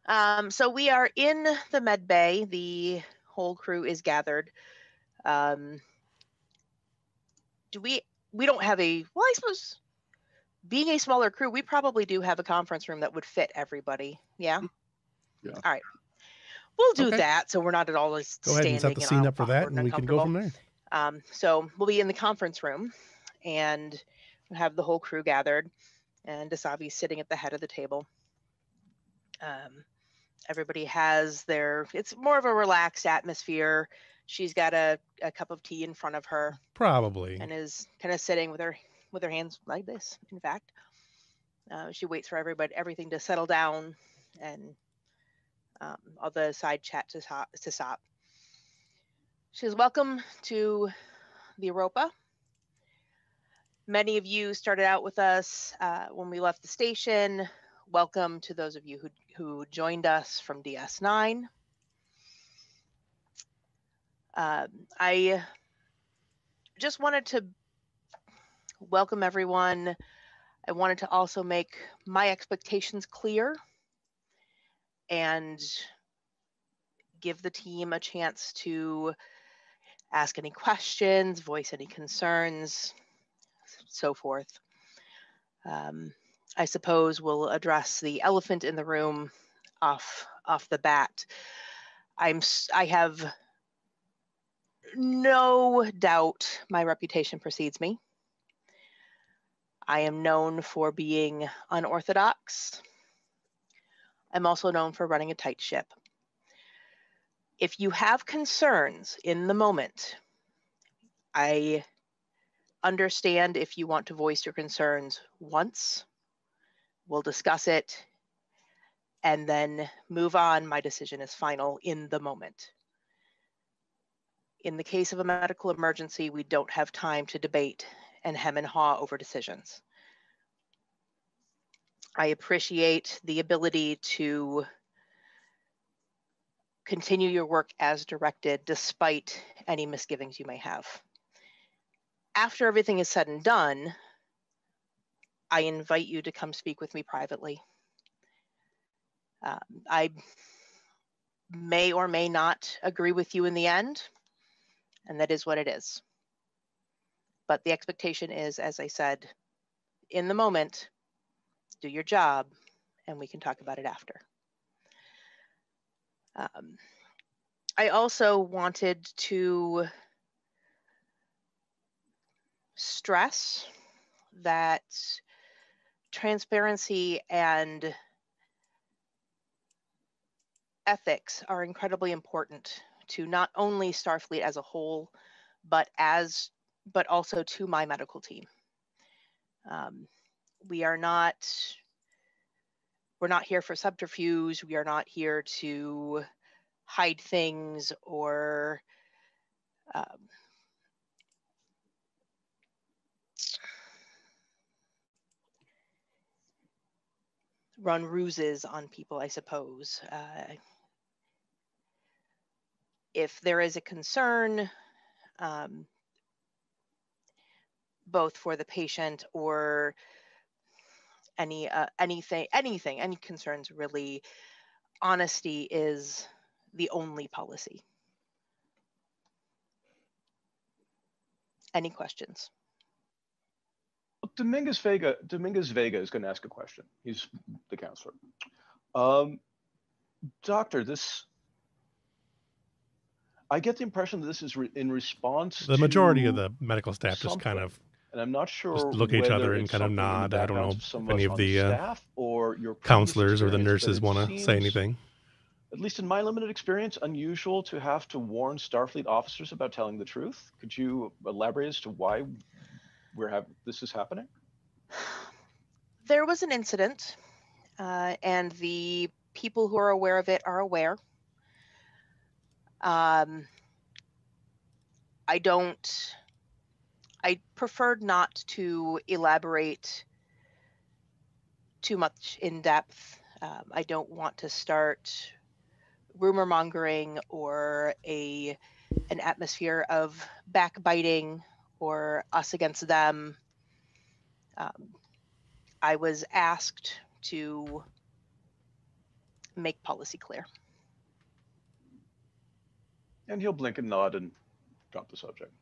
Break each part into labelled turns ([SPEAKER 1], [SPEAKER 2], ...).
[SPEAKER 1] So we are in the med bay. The whole crew is gathered. We don't have a, well, I suppose being a smaller crew, we probably do have a conference room that would fit everybody. Yeah.
[SPEAKER 2] Yeah.
[SPEAKER 1] All right. We'll do
[SPEAKER 3] Okay.
[SPEAKER 1] that, so we're not at all just
[SPEAKER 3] Go ahead and set the scene up for that, and we can go from there.
[SPEAKER 1] So we'll be in the conference room, and we'll have the whole crew gathered, and Dasavi's sitting at the head of the table. Everybody has it's more of a relaxed atmosphere. She's got a cup of tea in front of her.
[SPEAKER 3] Probably.
[SPEAKER 1] And is kind of sitting with her hands like this, in fact. She waits for everything to settle down and all the side chat to stop. She says, welcome to the Europa. Many of you started out with us when we left the station. Welcome to those of you who joined us from DS9. I just wanted to welcome everyone. I wanted to also make my expectations clear and give the team a chance to ask any questions, voice any concerns, so forth. I suppose we'll address the elephant in the room off the bat. I have no doubt my reputation precedes me. I am known for being unorthodox. I'm also known for running a tight ship. If you have concerns in the moment, I understand if you want to voice your concerns once. We'll discuss it and then move on. My decision is final in the moment. In the case of a medical emergency, we don't have time to debate and hem and haw over decisions. I appreciate the ability to continue your work as directed despite any misgivings you may have. After everything is said and done, I invite you to come speak with me privately. I may or may not agree with you in the end, and that is what it is. But the expectation is, as I said, in the moment, do your job, and we can talk about it after. I also wanted to stress that transparency and ethics are incredibly important to not only Starfleet as a whole, but also to my medical team. We're not here for subterfuge. We are not here to hide things or run ruses on people, I suppose. If there is a concern, both for the patient or any concerns, really, honesty is the only policy. Any questions?
[SPEAKER 2] Dominguez Vega is going to ask a question. He's the counselor. Doctor, I get the impression that this is in response
[SPEAKER 3] the majority of the medical staff just kind of,
[SPEAKER 2] and I'm not sure,
[SPEAKER 3] just look at each other and kind of nod. I don't know if any of the
[SPEAKER 2] staff or your
[SPEAKER 3] counselors or the nurses want to say anything.
[SPEAKER 2] At least in my limited experience, unusual to have to warn Starfleet officers about telling the truth. Could you elaborate as to why this is happening?
[SPEAKER 1] There was an incident, and the people who are aware of it are aware. I preferred not to elaborate too much in depth. I don't want to start rumor mongering or an atmosphere of backbiting or us against them. I was asked to make policy clear.
[SPEAKER 2] And he'll blink and nod and drop the subject.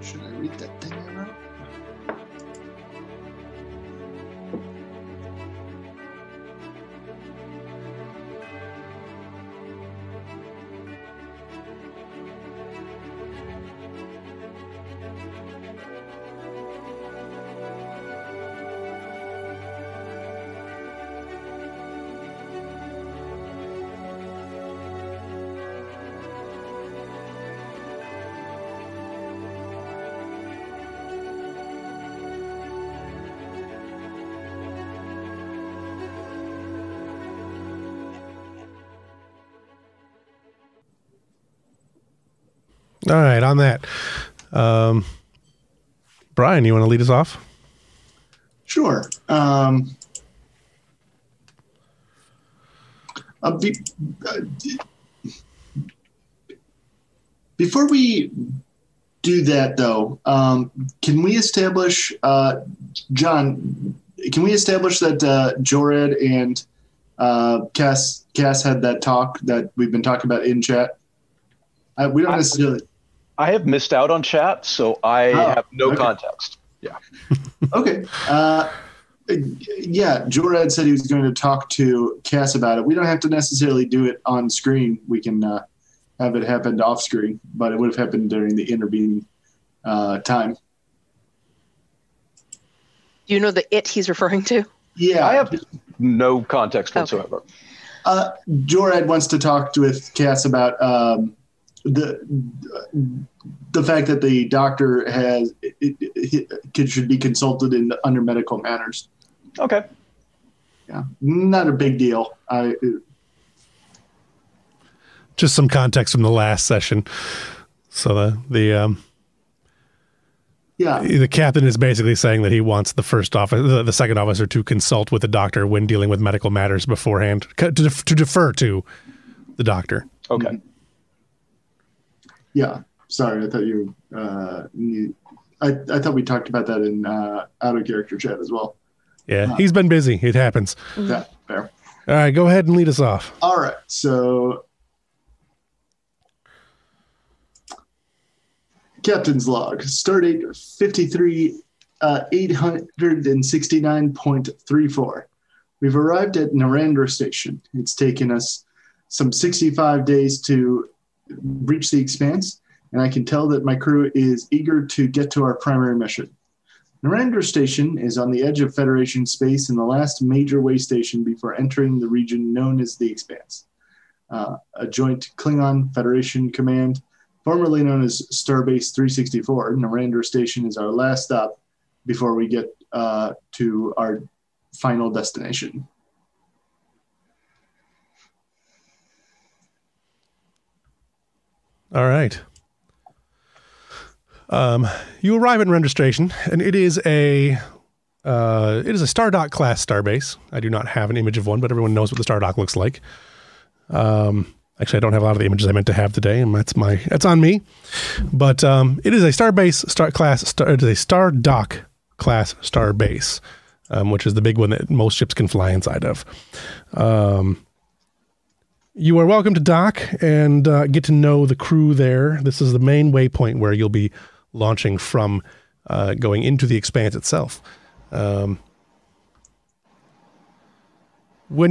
[SPEAKER 4] Should I read that thing I wrote?
[SPEAKER 3] All right, on that. Brian, you want to lead us off?
[SPEAKER 4] Sure. Before we do that, though, can we establish, John, can we establish that Jored and Cass had that talk that we've been talking about in chat? We don't necessarily...
[SPEAKER 2] I have missed out on chat, so I have no context. Yeah.
[SPEAKER 4] Okay. Yeah, Jored said he was going to talk to Cass about it. We don't have to necessarily do it on screen. We can have it happen off screen, but it would have happened during the intervening time.
[SPEAKER 1] Do you know the it he's referring to?
[SPEAKER 4] Yeah.
[SPEAKER 2] I have no context whatsoever.
[SPEAKER 4] Jored wants to talk with Cass about the fact that the doctor should be consulted under medical matters.
[SPEAKER 2] Okay.
[SPEAKER 4] Yeah, not a big deal.
[SPEAKER 3] Just some context from the last session. So the captain is basically saying that he wants the second officer to consult with the doctor when dealing with medical matters beforehand, to defer to the doctor.
[SPEAKER 2] Okay.
[SPEAKER 4] Mm-hmm. Yeah. Sorry, I thought I thought we talked about that in out of character chat as well.
[SPEAKER 3] Yeah, he's been busy. It happens.
[SPEAKER 4] Yeah, fair.
[SPEAKER 3] All right, go ahead and lead us off.
[SPEAKER 4] All right, so Captain's log, stardate 869.34. We've arrived at Narendra Station. It's taken us some 65 days to reach the Expanse, and I can tell that my crew is eager to get to our primary mission. Narendra Station is on the edge of Federation space and the last major way station before entering the region known as the Expanse. A joint Klingon Federation command, formerly known as Starbase 364, Narendra Station is our last stop before we get to our final destination.
[SPEAKER 3] All right. You arrive at Narendra Station, and it is a Stardock class starbase. I do not have an image of one, but everyone knows what the Stardock looks like. Actually, I don't have a lot of the images I meant to have today, and that's on me. But it is a Stardock class starbase, which is the big one that most ships can fly inside of. You are welcome to dock and get to know the crew there. This is the main waypoint where you'll be launching from, going into the Expanse itself. When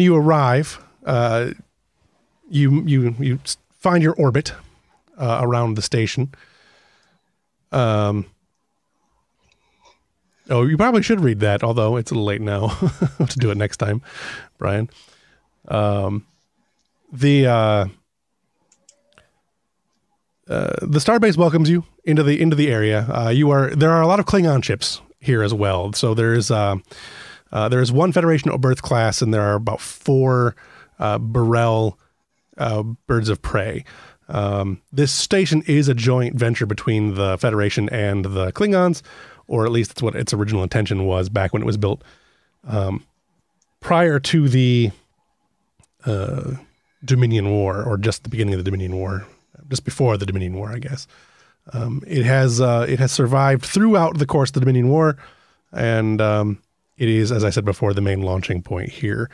[SPEAKER 3] you arrive, you find your orbit around the station. You probably should read that, although it's a little late now. To do it next time, Brian. The starbase welcomes you into the area. There are a lot of Klingon ships here as well. So there is one Federation Oberth class, and there are about 4 Burrell birds of prey. This station is a joint venture between the Federation and the Klingons, or at least that's what its original intention was back when it was built. Prior to the Dominion War, or just the beginning of the Dominion War, just before the Dominion War, I guess. It has survived throughout the course of the Dominion War, and it is, as I said before, the main launching point here.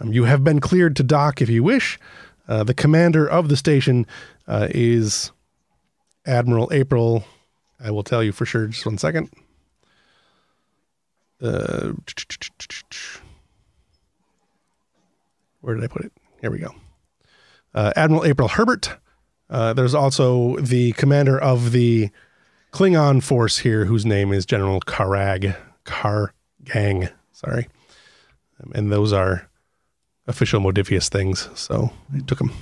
[SPEAKER 3] You have been cleared to dock if you wish. The commander of the station is Admiral April. I will tell you for sure. Just one second. Where did I put it? Here we go. Admiral April Herbert. There's also the commander of the Klingon force here, whose name is General Kargang. Sorry. And those are official Modifius things, so I took them.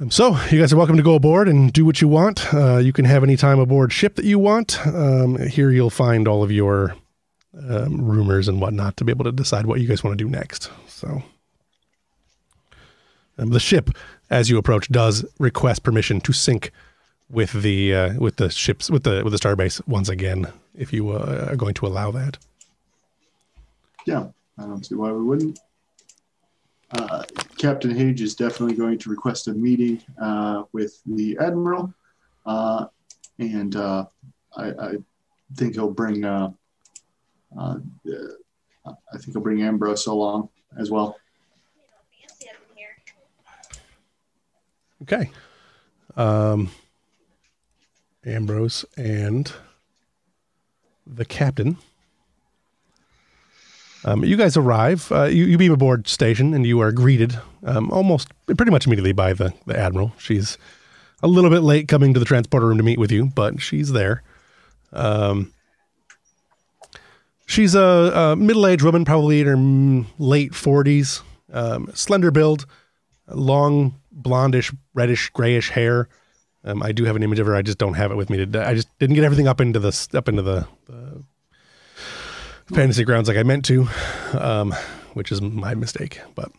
[SPEAKER 3] So you guys are welcome to go aboard and do what you want. You can have any time aboard ship that you want. Here you'll find all of your rumors and whatnot to be able to decide what you guys want to do next. So the ship, as you approach, does request permission to sync with the ships with the starbase once again, if you are going to allow that.
[SPEAKER 4] Yeah, I don't see why we wouldn't. Captain Hage is definitely going to request a meeting with the Admiral, and I think he'll bring Ambrose along as well.
[SPEAKER 3] Okay. Ambrose and the captain. You guys arrive. You beam aboard station, and you are greeted almost pretty much immediately by the Admiral. She's a little bit late coming to the transporter room to meet with you, but she's there. She's a middle-aged woman, probably in her late 40s, slender build, long blondish, reddish, grayish hair. I do have an image of her. I just don't have it with me today. I just didn't get everything up into the fantasy grounds like I meant to, which is my mistake. But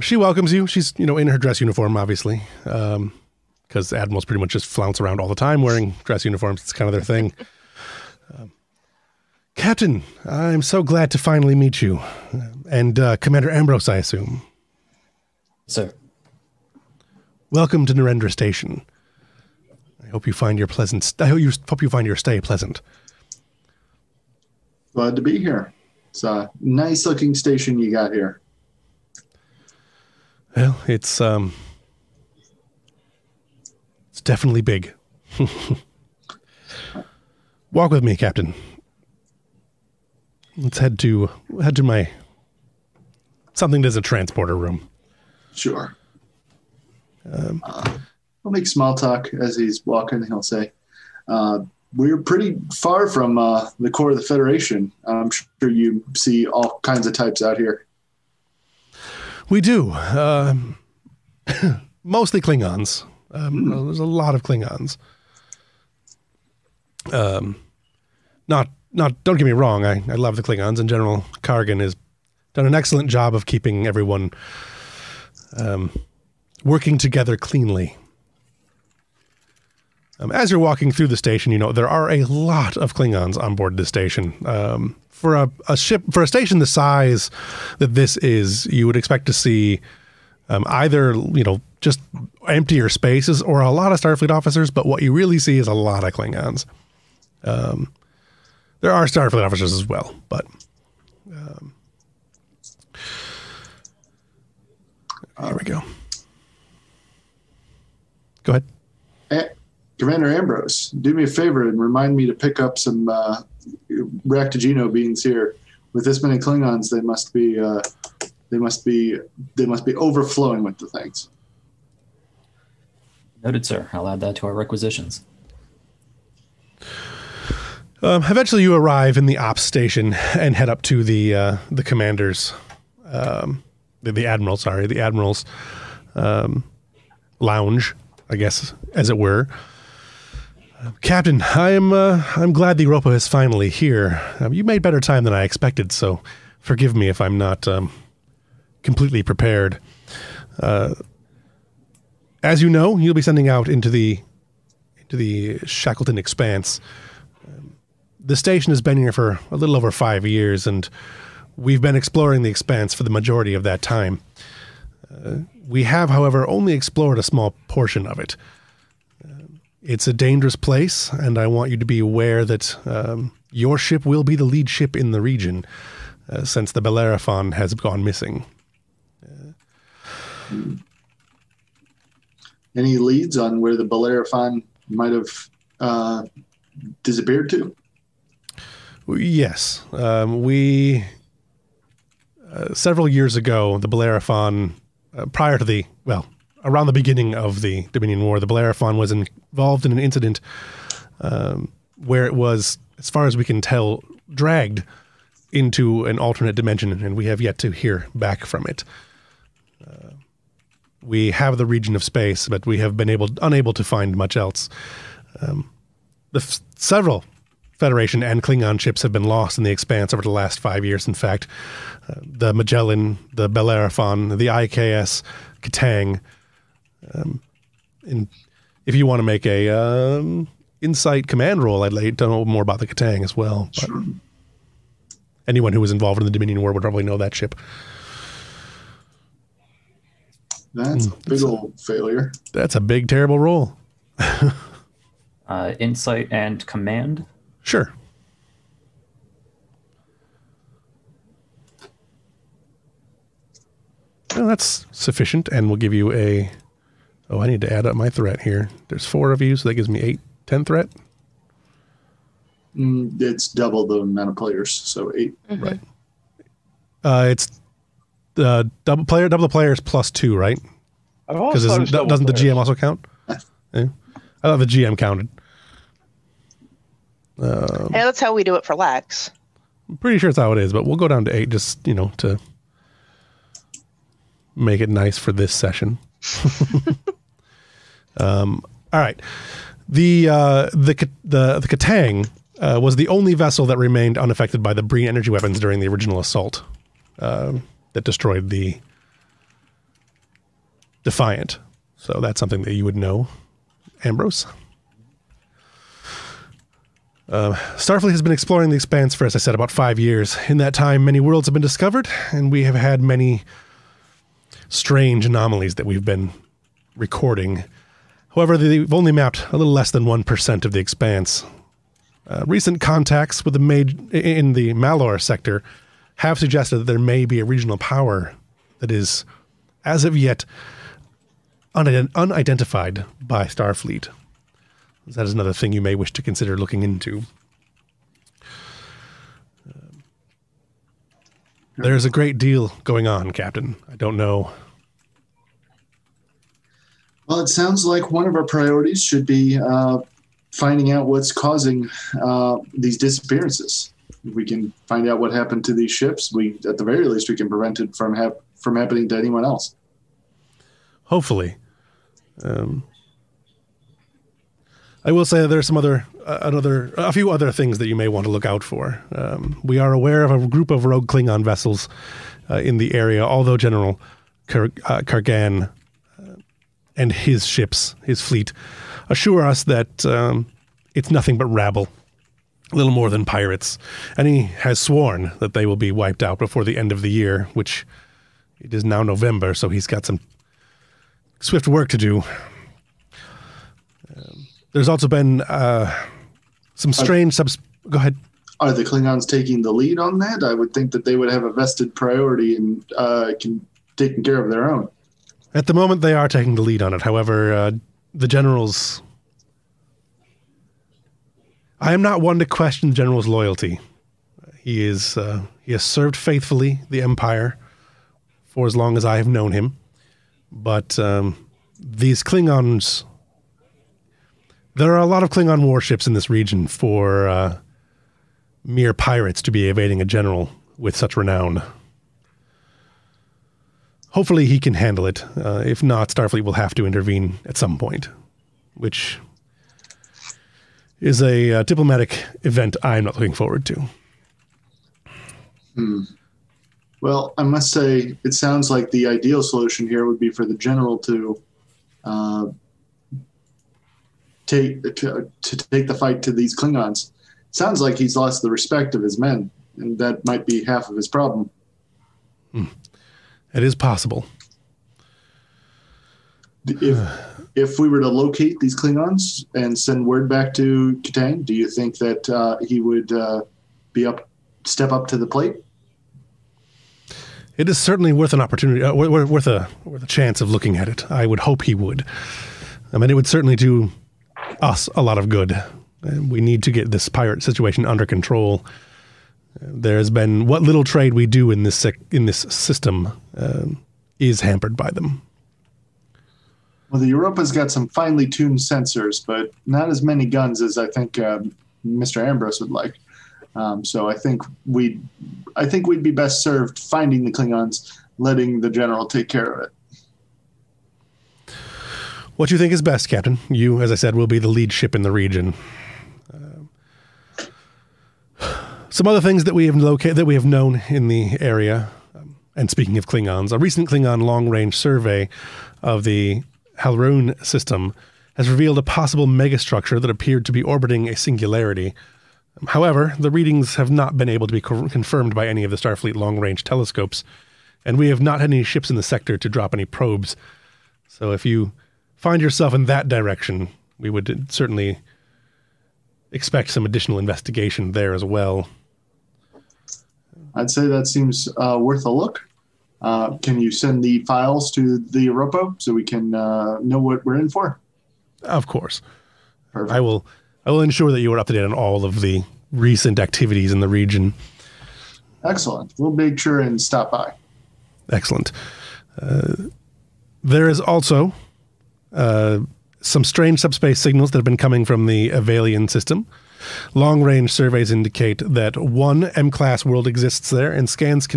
[SPEAKER 3] she welcomes you. She's, in her dress uniform, obviously, because admirals pretty much just flounce around all the time wearing dress uniforms. It's kind of their thing. Captain, I'm so glad to finally meet you. And Commander Ambrose, I assume.
[SPEAKER 5] Sir.
[SPEAKER 3] Welcome to Narendra Station. I hope you find your stay pleasant.
[SPEAKER 4] Glad to be here. It's a nice looking station you got here.
[SPEAKER 3] Well, it's definitely big. Walk with me, Captain. Let's head to my something that's a transporter room.
[SPEAKER 4] Sure. I'll make small talk as he's walking. He'll say, we're pretty far from the core of the Federation. I'm sure you see all kinds of types out here.
[SPEAKER 3] We do. Mostly Klingons. There's a lot of Klingons. Don't get me wrong. I love the Klingons, and General Kargan has done an excellent job of keeping everyone working together cleanly. As you're walking through the station, there are a lot of Klingons on board this station. For a station the size that this is, you would expect to see either, just emptier spaces or a lot of Starfleet officers, but what you really see is a lot of Klingons. There are Starfleet officers as well, but here we go. Go ahead.
[SPEAKER 4] Commander Ambrose, do me a favor and remind me to pick up some Ractigino beans here. With this many Klingons, they must be overflowing with the things.
[SPEAKER 5] Noted, sir. I'll add that to our requisitions.
[SPEAKER 3] Eventually, you arrive in the ops station and head up to the commander's, the admiral's lounge, I guess, as it were. Captain, I'm glad the Europa is finally here. You made better time than I expected, so forgive me if I'm not completely prepared. As you know, you'll be sending out into the Shackleton Expanse. The station has been here for a little over 5 years, and we've been exploring the Expanse for the majority of that time. We have, however, only explored a small portion of it. It's a dangerous place, and I want you to be aware that your ship will be the lead ship in the region since the Bellerophon has gone missing.
[SPEAKER 4] Any leads on where the Bellerophon might have disappeared to?
[SPEAKER 3] Yes. Several years ago, the Bellerophon, around the beginning of the Dominion War, the Bellerophon was involved in an incident where it was, as far as we can tell, dragged into an alternate dimension, and we have yet to hear back from it. We have the region of space, but we have been unable to find much else. Several Federation and Klingon ships have been lost in the Expanse over the last 5 years, in fact. The Magellan, the Bellerophon, the IKS, Katang. And if you want to make a insight command roll, I'd like to know more about the Katang as well. But sure. Anyone who was involved in the Dominion War would probably know that ship.
[SPEAKER 4] That's a big old failure.
[SPEAKER 3] That's a big, terrible roll.
[SPEAKER 5] Insight and command?
[SPEAKER 3] Sure. Well, that's sufficient, and we'll give you a... Oh, I need to add up my threat here. There's 4 of you, so that gives me 10 threat.
[SPEAKER 4] It's double the amount of players, so 8.
[SPEAKER 1] Mm-hmm.
[SPEAKER 3] Right. It's double the players plus 2, right? Because doesn't the GM also count? Yeah. I thought the GM counted.
[SPEAKER 1] Yeah, that's how we do it for Lex.
[SPEAKER 3] I'm pretty sure it's how it is, but we'll go down to 8 just, to make it nice for this session. All right. The Katang was the only vessel that remained unaffected by the Breen energy weapons during the original assault that destroyed the Defiant. So that's something that you would know, Ambrose. Starfleet has been exploring the Expanse for, as I said, about 5 years. In that time, many worlds have been discovered, and we have had many strange anomalies that we've been recording. However, they've only mapped a little less than 1% of the Expanse. Recent contacts with in the Malor sector have suggested that there may be a regional power that is, as of yet, unidentified by Starfleet. That is another thing you may wish to consider looking into. There's a great deal going on, Captain. I don't know.
[SPEAKER 4] Well, it sounds like one of our priorities should be finding out what's causing these disappearances. If we can find out what happened to these ships, at the very least, we can prevent it from happening to anyone else.
[SPEAKER 3] Hopefully. I will say that there's some a few other things that you may want to look out for. We are aware of a group of rogue Klingon vessels in the area, although General Kargan and his ships, his fleet, assure us that it's nothing but rabble, a little more than pirates. And he has sworn that they will be wiped out before the end of the year, which it is now November, so he's got some swift work to do. There's also been some strange Go ahead.
[SPEAKER 4] Are the Klingons taking the lead on that? I would think that they would have a vested priority in taking care of their own.
[SPEAKER 3] At the moment, they are taking the lead on it. However, the generals... I am not one to question the general's loyalty. He has served faithfully the Empire for as long as I have known him. But these Klingons... There are a lot of Klingon warships in this region for mere pirates to be evading a general with such renown. Hopefully he can handle it. If not, Starfleet will have to intervene at some point, which is a diplomatic event I'm not looking forward to.
[SPEAKER 4] Well, I must say, it sounds like the ideal solution here would be for the general to take the fight to these Klingons. Sounds like he's lost the respect of his men, and that might be half of his problem.
[SPEAKER 3] It is possible.
[SPEAKER 4] If we were to locate these Klingons and send word back to Katang, do you think that he would step up to the plate?
[SPEAKER 3] It is certainly worth an opportunity, worth a chance of looking at it. I would hope he would. I mean, it would certainly do us a lot of good. We need to get this pirate situation under control. There has been what little trade we do in this system is hampered by them.
[SPEAKER 4] Well, the Europa's got some finely tuned sensors, but not as many guns as I think Mr. Ambrose would like. So I think we'd be best served finding the Klingons, letting the general take care of it.
[SPEAKER 3] What you think is best, Captain? You, as I said, will be the lead ship in the region. Some other things that we have known in the area, and speaking of Klingons, a recent Klingon long-range survey of the Halroon system has revealed a possible megastructure that appeared to be orbiting a singularity. However, the readings have not been able to be confirmed by any of the Starfleet long-range telescopes, and we have not had any ships in the sector to drop any probes. So if you find yourself in that direction, we would certainly expect some additional investigation there as well.
[SPEAKER 4] I'd say that seems worth a look. Can you send the files to the Europa so we can know what we're in for?
[SPEAKER 3] Of course.
[SPEAKER 4] Perfect.
[SPEAKER 3] I will ensure that you are up to date on all of the recent activities in the region.
[SPEAKER 4] Excellent. We'll make sure and stop by.
[SPEAKER 3] Excellent. There is also some strange subspace signals that have been coming from the Avalian system. Long-range surveys indicate that one M-class world exists there, and scans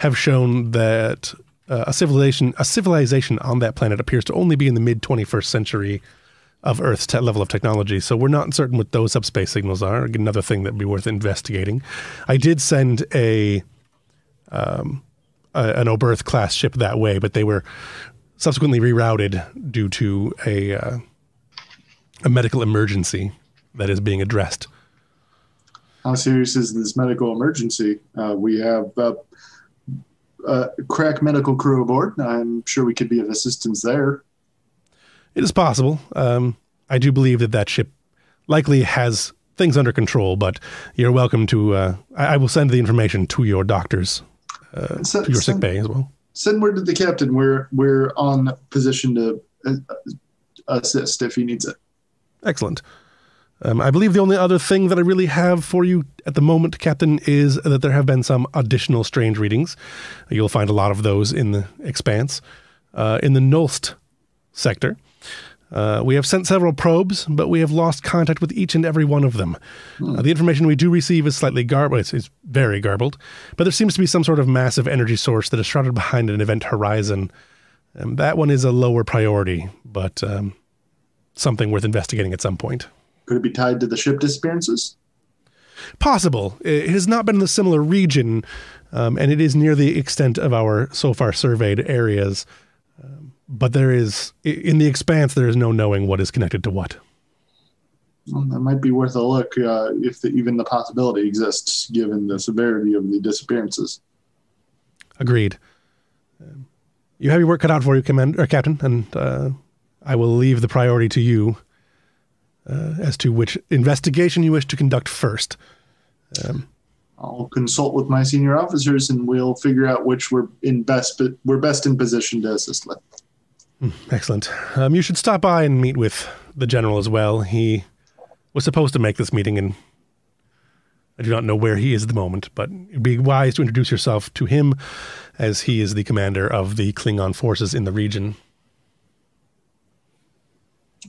[SPEAKER 3] have shown that a civilization on that planet appears to only be in the mid-21st century of Earth's level of technology. So we're not certain what those subspace signals are. Another thing that'd be worth investigating. I did send an Oberth class ship that way, but they were subsequently rerouted due to a medical emergency that is being addressed.
[SPEAKER 4] How serious is this medical emergency? We have a crack medical crew aboard. I'm sure we could be of assistance there.
[SPEAKER 3] It is possible. I do believe that ship likely has things under control, but you're welcome to... I will send the information to your doctors, to your sick bay as well.
[SPEAKER 4] Send word to the captain. We're on position to assist if he needs it.
[SPEAKER 3] Excellent. I believe the only other thing that I really have for you at the moment, Captain, is that there have been some additional strange readings. You'll find a lot of those in the Expanse. In the Nulst sector, we have sent several probes, but we have lost contact with each and every one of them. The information we do receive is slightly garbled. It's very garbled, but there seems to be some sort of massive energy source that is shrouded behind an event horizon. That one is a lower priority, but something worth investigating at some point.
[SPEAKER 4] Could it be tied to the ship disappearances?
[SPEAKER 3] Possible. It has not been in the similar region, and it is near the extent of our so far surveyed areas. But there is, in the Expanse, there is no knowing what is connected to what.
[SPEAKER 4] Well, that might be worth a look if even the possibility exists, given the severity of the disappearances.
[SPEAKER 3] Agreed. You have your work cut out for you, Captain, and I will leave the priority to you as to which investigation you wish to conduct first.
[SPEAKER 4] I'll consult with my senior officers, and we'll figure out which we're best in position to assist with.
[SPEAKER 3] Excellent. You should stop by and meet with the general as well. He was supposed to make this meeting, and I do not know where he is at the moment, but it'd be wise to introduce yourself to him, as he is the commander of the Klingon forces in the region.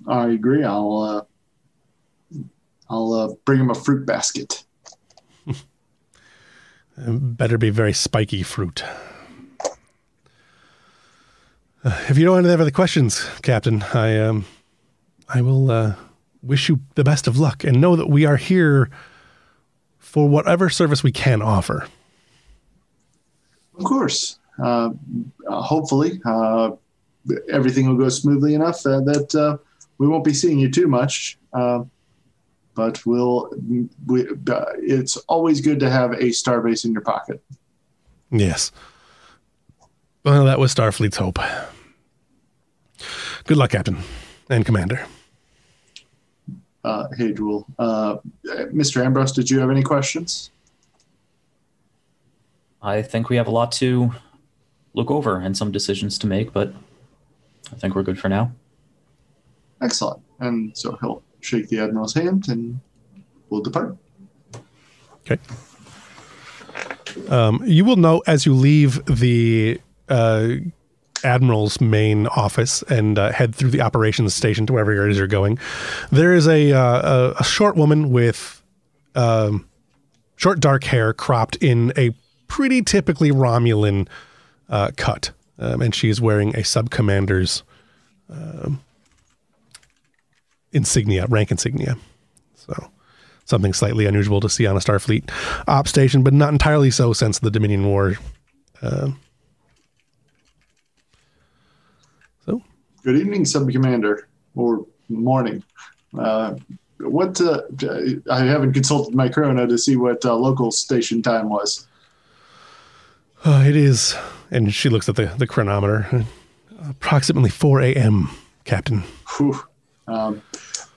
[SPEAKER 4] I agree. I'll bring him a fruit basket.
[SPEAKER 3] Better be very spiky fruit. If you don't have any other questions, Captain, I will wish you the best of luck, and know that we are here for whatever service we can offer.
[SPEAKER 4] Of course. Hopefully, everything will go smoothly enough that we won't be seeing you too much. But it's always good to have a starbase in your pocket.
[SPEAKER 3] Yes. Well, that was Starfleet's hope. Good luck, Captain and Commander.
[SPEAKER 4] Hey, Jewel. Mr. Ambrose, did you have any questions?
[SPEAKER 5] I think we have a lot to look over and some decisions to make, but I think we're good for now.
[SPEAKER 4] Excellent. And so he'll shake the Admiral's hand and we'll depart.
[SPEAKER 3] Okay. You will note as you leave the Admiral's main office and head through the operations station to wherever it is you're going, there is a short woman with short dark hair cropped in a pretty typically Romulan cut, and she is wearing a sub-commander's insignia, rank insignia. So something slightly unusual to see on a Starfleet op station, but not entirely so since the Dominion War.
[SPEAKER 4] Good evening, Sub-Commander, or morning. I haven't consulted my chrono to see what local station time was.
[SPEAKER 3] It is, and she looks at the chronometer, approximately 4 a.m., Captain.
[SPEAKER 4] Whew.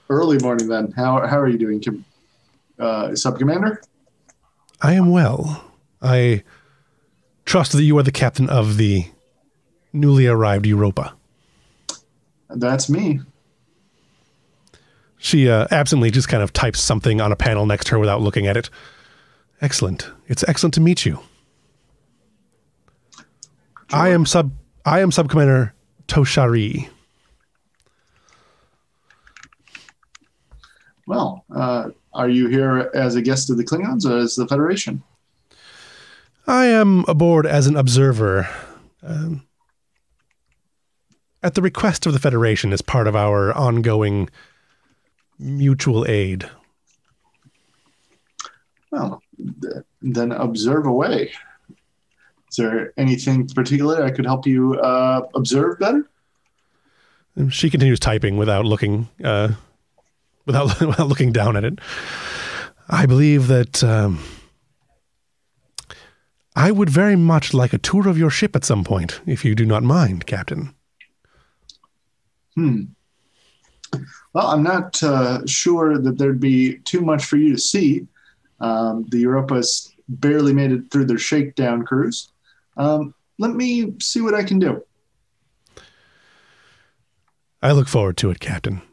[SPEAKER 4] Early morning then. How are you doing, Sub-Commander?
[SPEAKER 3] I am well. I trust that you are the captain of the newly arrived Europa.
[SPEAKER 4] That's me.
[SPEAKER 3] She absently just kind of types something on a panel next to her without looking at it. Excellent. It's excellent to meet you. Sure. I am Sub-Commander Toshari.
[SPEAKER 4] Well, are you here as a guest of the Klingons or as the Federation?
[SPEAKER 3] I am aboard as an observer. At the request of the Federation as part of our ongoing mutual aid.
[SPEAKER 4] Well, then observe away. Is there anything particular I could help you observe better?
[SPEAKER 3] She continues typing without looking without looking down at it. I believe that I would very much like a tour of your ship at some point, if you do not mind, Captain.
[SPEAKER 4] Well, I'm not sure that there'd be too much for you to see. The Europa's barely made it through their shakedown cruise. Let me see what I can do.
[SPEAKER 3] I look forward to it, Captain.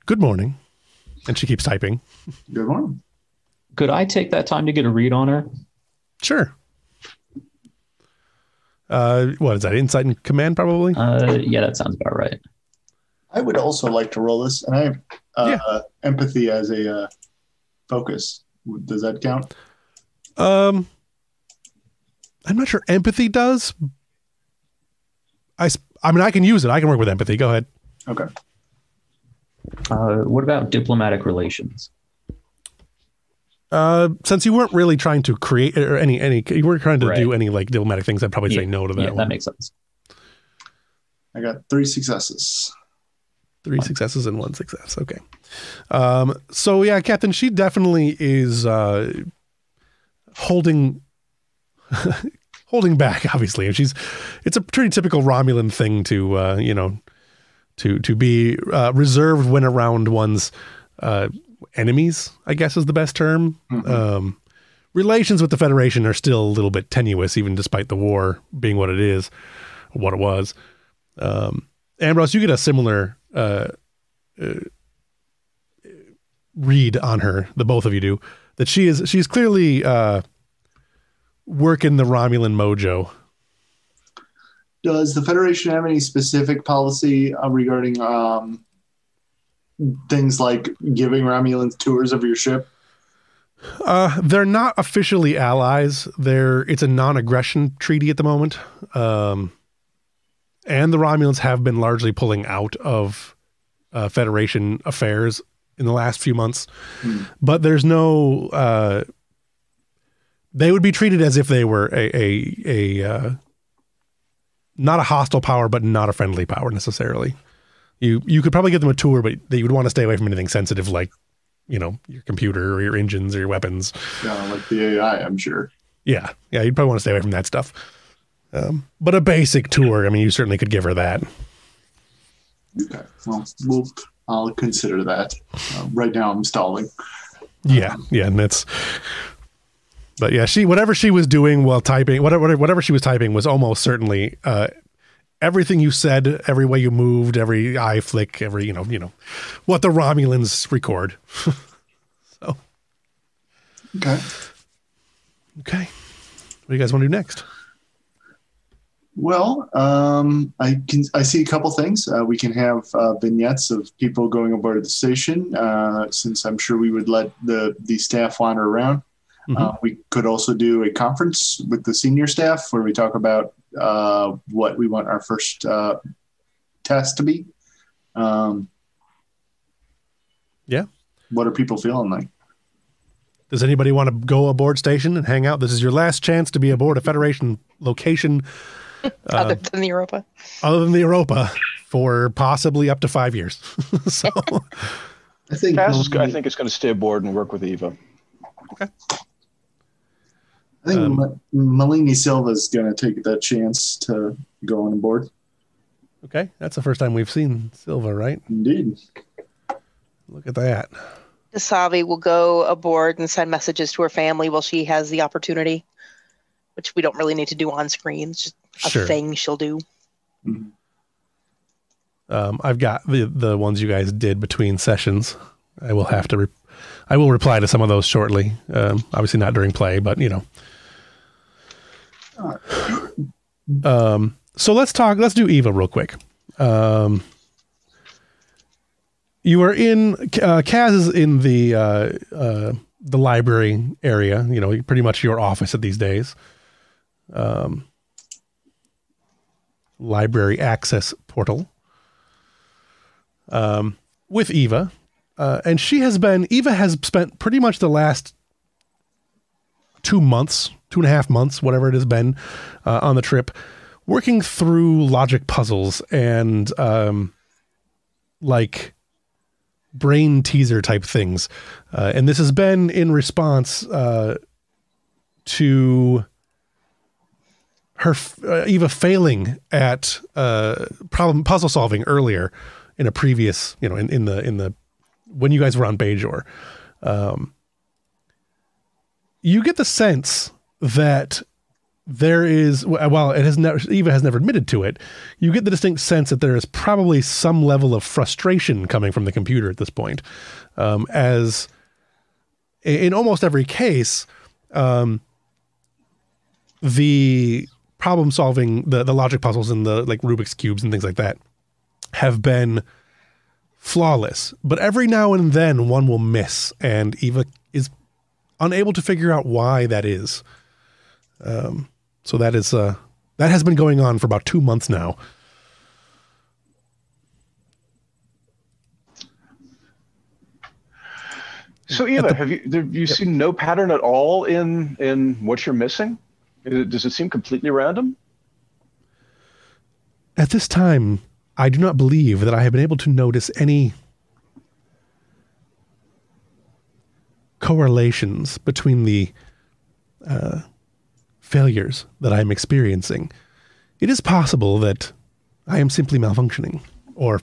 [SPEAKER 3] Good morning. And she keeps typing.
[SPEAKER 4] Good morning.
[SPEAKER 5] Could I take that time to get a read on her?
[SPEAKER 3] Sure. What is that? Insight and command, probably?
[SPEAKER 5] Yeah, that sounds about right.
[SPEAKER 4] I would also like to roll this, and I have empathy as a focus. Does that count?
[SPEAKER 3] I'm not sure empathy does. I mean, I can use it. I can work with empathy. Go ahead.
[SPEAKER 4] Okay.
[SPEAKER 5] What about diplomatic relations?
[SPEAKER 3] Since you weren't really trying to create or you weren't trying to do any like diplomatic things, I'd probably say no to that.
[SPEAKER 5] Yeah,
[SPEAKER 3] one.
[SPEAKER 5] That makes sense.
[SPEAKER 4] I got 3 successes.
[SPEAKER 3] 3 successes and 1 success. Okay. So yeah, Captain, she definitely is holding back, obviously. It's a pretty typical Romulan thing to to be reserved when around one's enemies, I guess is the best term. Mm-hmm. Relations with the Federation are still a little bit tenuous, even despite the war being what it was. Ambrose, you get a similar read on her, the both of you do, that she's clearly working the Romulan mojo.
[SPEAKER 4] Does the Federation have any specific policy regarding things like giving Romulans tours of your ship?
[SPEAKER 3] They're not officially allies. It's a non-aggression treaty at the moment. And the Romulans have been largely pulling out of Federation affairs in the last few months. But there's no... they would be treated as if they were a not a hostile power, but not a friendly power necessarily. You could probably give them a tour, but you would want to stay away from anything sensitive like, your computer or your engines or your weapons.
[SPEAKER 4] Yeah, like the AI, I'm sure.
[SPEAKER 3] Yeah, you'd probably want to stay away from that stuff. But a basic tour, I mean, you certainly could give her that.
[SPEAKER 4] Okay. Well, I'll consider that. Right now, I'm stalling.
[SPEAKER 3] Yeah, and that's. But yeah, whatever she was doing while typing, whatever she was typing was almost certainly everything you said, every way you moved, every eye flick, every you know what the Romulans record. So.
[SPEAKER 4] Okay.
[SPEAKER 3] What do you guys want to do next?
[SPEAKER 4] Well, I see a couple things. We can have vignettes of people going aboard at the station, since I'm sure we would let the staff wander around.
[SPEAKER 3] Mm-hmm.
[SPEAKER 4] We could also do a conference with the senior staff where we talk about what we want our first test to be.
[SPEAKER 3] Yeah.
[SPEAKER 4] What are people feeling like?
[SPEAKER 3] Does anybody want to go aboard station and hang out? This is your last chance to be aboard a Federation location.
[SPEAKER 1] Other than the Europa.
[SPEAKER 3] Other than the Europa for possibly up to 5 years. So
[SPEAKER 2] I think it's going to stay aboard and work with Eva.
[SPEAKER 3] Okay.
[SPEAKER 4] I think Malini Silva is going to take that chance to go on board.
[SPEAKER 3] Okay. That's the first time we've seen Silva, right?
[SPEAKER 4] Indeed.
[SPEAKER 3] Look at that.
[SPEAKER 1] Savi will go aboard and send messages to her family while she has the opportunity, which we don't really need to do on screen. It's just a thing she'll do.
[SPEAKER 4] Mm-hmm.
[SPEAKER 3] I've got the ones you guys did between sessions. I will have to I will reply to some of those shortly. Obviously not during play, but so let's do Eva real quick. You are in Kaz is in the library area, pretty much your office at these days. Library access portal. With Eva. And Eva has spent pretty much the last 2 months, 2.5 months, whatever it has been, on the trip, working through logic puzzles and like brain teaser type things. And this has been in response to her Eva failing at puzzle solving earlier in a previous, in the when you guys were on Bajor. You get the sense that there is, while Eva has never admitted to it, you get the distinct sense that there is probably some level of frustration coming from the computer at this point. As in almost every case, the problem solving, the logic puzzles and the like Rubik's cubes and things like that have been flawless, but every now and then one will miss, and Eva is unable to figure out why that is. So that has been going on for about 2 months now.
[SPEAKER 2] So Eva, have you seen no pattern at all in what you're missing? Does it seem completely random?
[SPEAKER 3] At this time, I do not believe that I have been able to notice any correlations between the failures that I'm experiencing. It is possible that I am simply malfunctioning, or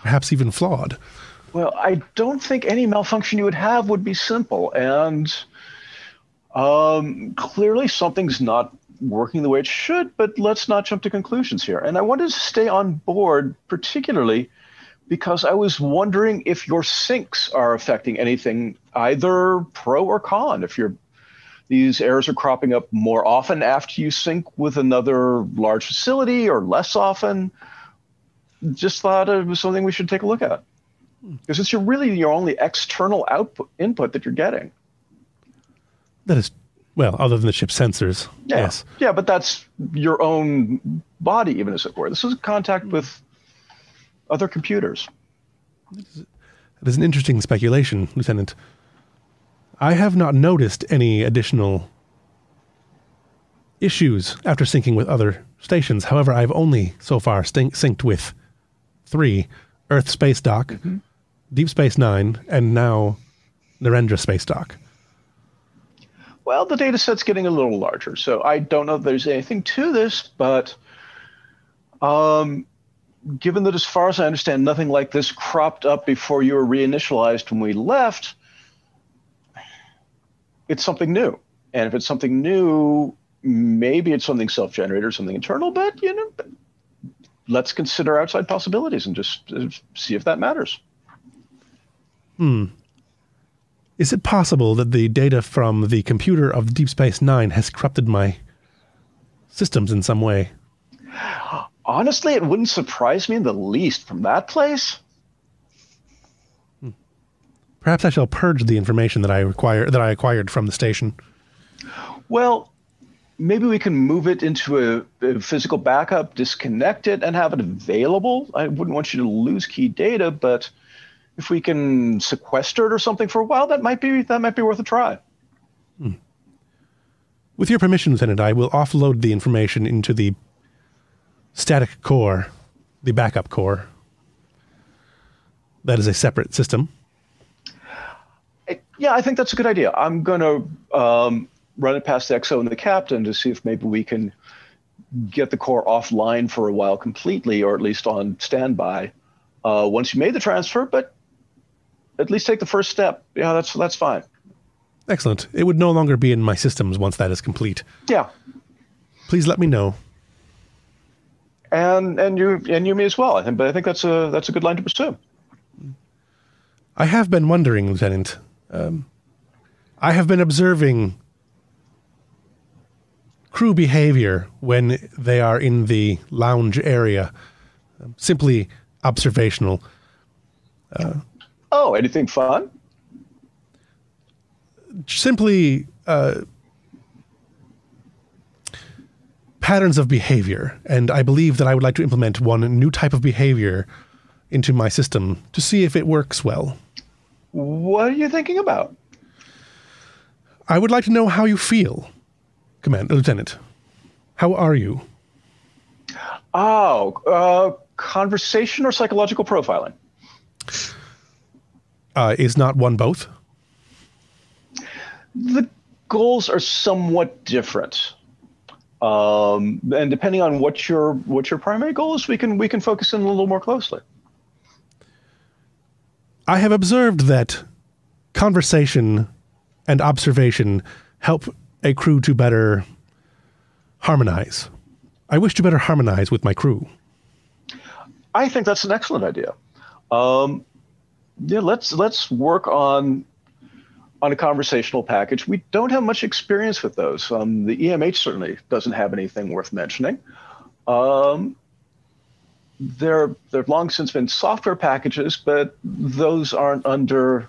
[SPEAKER 3] perhaps even flawed.
[SPEAKER 2] Well, I don't think any malfunction you would have would be simple, and clearly something's not working the way it should, but let's not jump to conclusions here. And I wanted to stay on board particularly because I was wondering if your syncs are affecting anything, either pro or con. If these errors are cropping up more often after you sync with another large facility or less often. Just thought it was something we should take a look at. Because it's really your only external input that you're getting.
[SPEAKER 3] That is, well, other than the ship sensors.
[SPEAKER 2] Yeah.
[SPEAKER 3] Yes.
[SPEAKER 2] Yeah, but that's your own body, even as it were. This is contact with other computers.
[SPEAKER 3] That is an interesting speculation, Lieutenant. I have not noticed any additional issues after syncing with other stations. However, I've only so far synced with 3, Earth Space Dock,
[SPEAKER 2] mm-hmm.
[SPEAKER 3] Deep Space Nine, and now Narendra Space Dock.
[SPEAKER 2] Well, the data set's getting a little larger, so I don't know if there's anything to this, but given that, as far as I understand, nothing like this cropped up before you were reinitialized when we left, it's something new. And if it's something new, maybe it's something self-generated or something internal, but, let's consider outside possibilities and just see if that matters.
[SPEAKER 3] Is it possible that the data from the computer of Deep Space Nine has corrupted my systems in some way?
[SPEAKER 2] Honestly, it wouldn't surprise me in the least from that place.
[SPEAKER 3] Perhaps I shall purge the information that I acquired from the station.
[SPEAKER 2] Well, maybe we can move it into a physical backup, disconnect it, and have it available. I wouldn't want you to lose key data, but if we can sequester it or something for a while, that might be worth a try.
[SPEAKER 3] With your permission, Lieutenant, I will offload the information into the static core, the backup core. That is a separate system.
[SPEAKER 2] Yeah, I think that's a good idea. I'm going to run it past the XO and the captain to see if maybe we can get the core offline for a while completely, or at least on standby once you made the transfer, but at least take the first step. Yeah, that's fine.
[SPEAKER 3] Excellent. It would no longer be in my systems once that is complete.
[SPEAKER 2] Yeah.
[SPEAKER 3] Please let me know.
[SPEAKER 2] And you me as well. I think that's a good line to pursue.
[SPEAKER 3] I have been wondering, Lieutenant. I have been observing crew behavior when they are in the lounge area. Simply observational.
[SPEAKER 2] Anything fun?
[SPEAKER 3] Simply patterns of behavior. And I believe that I would like to implement one new type of behavior into my system to see if it works well.
[SPEAKER 2] What are you thinking about?
[SPEAKER 3] I would like to know how you feel, Lieutenant. How are you?
[SPEAKER 2] Conversation or psychological profiling?
[SPEAKER 3] Is not one both?
[SPEAKER 2] The goals are somewhat different. And depending on what your primary goal is, we can focus in a little more closely.
[SPEAKER 3] I have observed that conversation and observation help a crew to better harmonize. I wish to better harmonize with my crew.
[SPEAKER 2] I think that's an excellent idea. Let's work on a conversational package. We don't have much experience with those. The EMH certainly doesn't have anything worth mentioning. There have long since been software packages, but those aren't under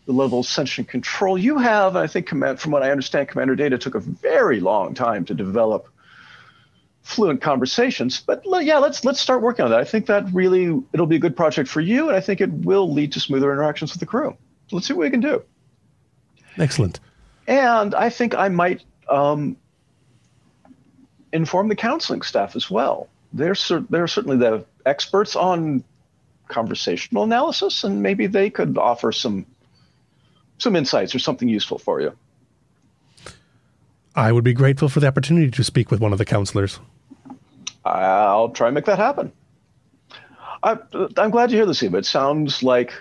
[SPEAKER 2] the level of sentient control you have. I think, from what I understand, Commander Data took a very long time to develop fluent conversations. But yeah, let's start working on that. I think that really it'll be a good project for you, and I think it will lead to smoother interactions with the crew. So let's see what we can do.
[SPEAKER 3] Excellent.
[SPEAKER 2] And I think I might inform the counseling staff as well. They're certainly the experts on conversational analysis, and maybe they could offer some insights or something useful for you.
[SPEAKER 3] I would be grateful for the opportunity to speak with one of the counselors.
[SPEAKER 2] I'll try and make that happen. I'm glad to hear this, Eva. It sounds like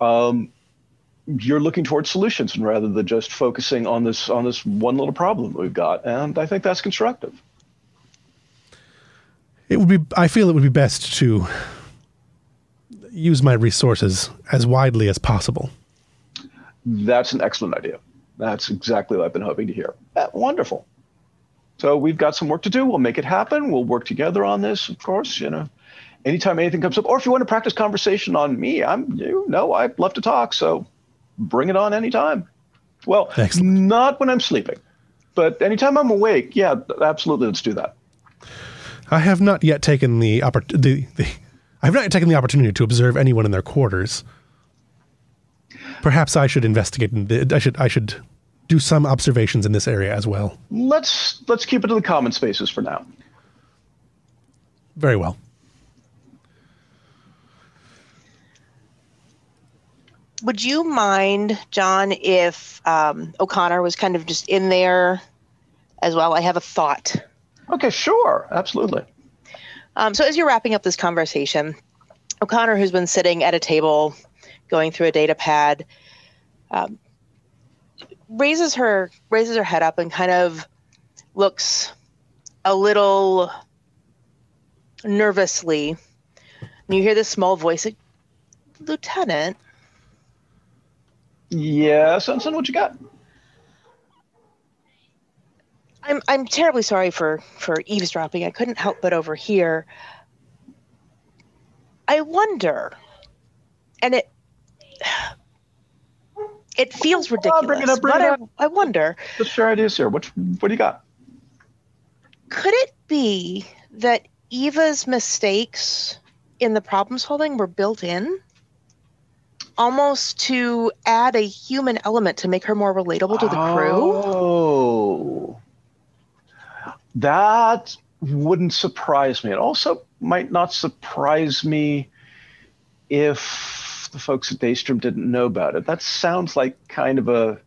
[SPEAKER 2] you're looking towards solutions rather than just focusing on this one little problem that we've got, and I think that's constructive.
[SPEAKER 3] I feel it would be best to use my resources as widely as possible.
[SPEAKER 2] That's an excellent idea. That's exactly what I've been hoping to hear. Wonderful. So we've got some work to do. We'll make it happen. We'll work together on this, of course. Anytime anything comes up, or if you want to practice conversation on me, I love to talk. So bring it on anytime. Well, excellent. Not when I'm sleeping, but anytime I'm awake. Yeah, absolutely. Let's do that.
[SPEAKER 3] I have not yet taken the opportunity to observe anyone in their quarters. Perhaps I should investigate. I should do some observations in this area as well.
[SPEAKER 2] Let's keep it to the common spaces for now.
[SPEAKER 3] Very well.
[SPEAKER 1] Would you mind, John, if O'Connor was kind of just in there as well? I have a thought.
[SPEAKER 2] Okay, sure. Absolutely.
[SPEAKER 1] So as you're wrapping up this conversation, O'Connor, who's been sitting at a table going through a data pad, raises her head up and kind of looks a little nervously. And you hear this small voice, Lieutenant.
[SPEAKER 2] Yeah, Sunson, what you got?
[SPEAKER 1] I'm terribly sorry for eavesdropping. I couldn't help but overhear. I wonder, and it feels ridiculous,
[SPEAKER 2] Bring it up.
[SPEAKER 1] but I wonder.
[SPEAKER 2] Let's share ideas here. What do you got?
[SPEAKER 1] Could it be that Eva's mistakes in the problem solving were built in? Almost to add a human element to make her more relatable to the crew?
[SPEAKER 2] Oh. That wouldn't surprise me. It also might not surprise me if the folks at Daystrom didn't know about it. That sounds like kind of a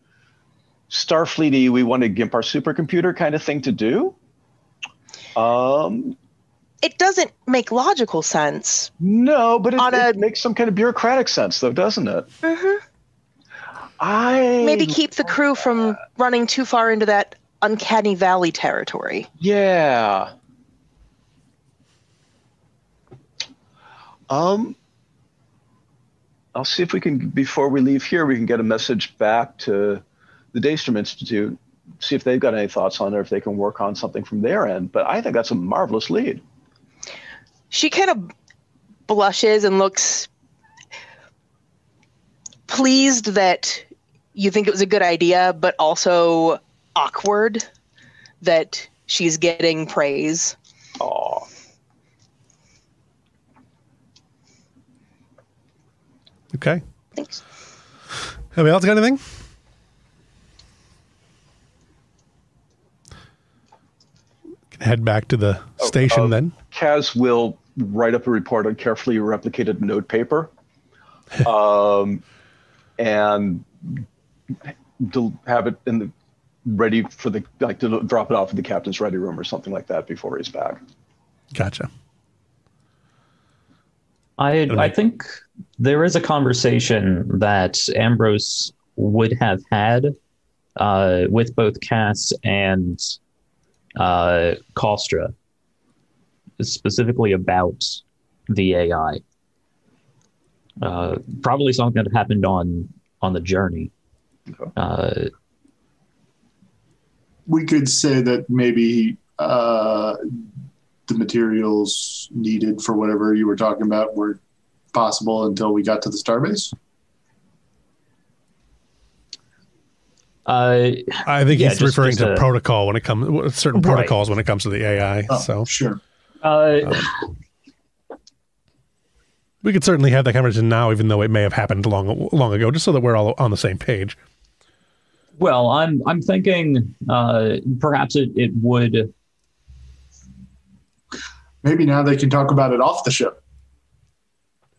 [SPEAKER 2] Starfleet-y, we want to gimp our supercomputer kind of thing to do.
[SPEAKER 1] It doesn't make logical sense.
[SPEAKER 2] No, but it makes some kind of bureaucratic sense, though, doesn't it?
[SPEAKER 1] Mm-hmm. Maybe keep the crew from running too far into that uncanny valley territory.
[SPEAKER 2] Yeah. I'll see if we can, before we leave here, we can get a message back to the Daystrom Institute, see if they've got any thoughts on it, or if they can work on something from their end. But I think that's a marvelous lead.
[SPEAKER 1] She kind of blushes and looks pleased that you think it was a good idea, but also awkward that she's getting praise.
[SPEAKER 2] Aw.
[SPEAKER 3] Okay.
[SPEAKER 1] Thanks.
[SPEAKER 3] Anybody else got anything? Can head back to the station then.
[SPEAKER 2] Kaz will write up a report on carefully replicated note paper, and have it ready for to drop it off in the captain's ready room or something like that before he's back.
[SPEAKER 3] Gotcha.
[SPEAKER 5] I think there is a conversation that Ambrose would have had with both Cass and Kostra, specifically about the AI. Probably something that happened on the journey.
[SPEAKER 2] Okay.
[SPEAKER 4] We could say that maybe the materials needed for whatever you were talking about were possible until we got to the starbase.
[SPEAKER 3] I think he's referring to protocol when it comes certain protocols when it comes to the AI.
[SPEAKER 4] Oh,
[SPEAKER 3] so
[SPEAKER 4] sure.
[SPEAKER 3] We could certainly have that conversation now, even though it may have happened long ago, just so that we're all on the same page.
[SPEAKER 5] Well, I'm thinking perhaps it would.
[SPEAKER 4] Maybe now they can talk about it off the ship.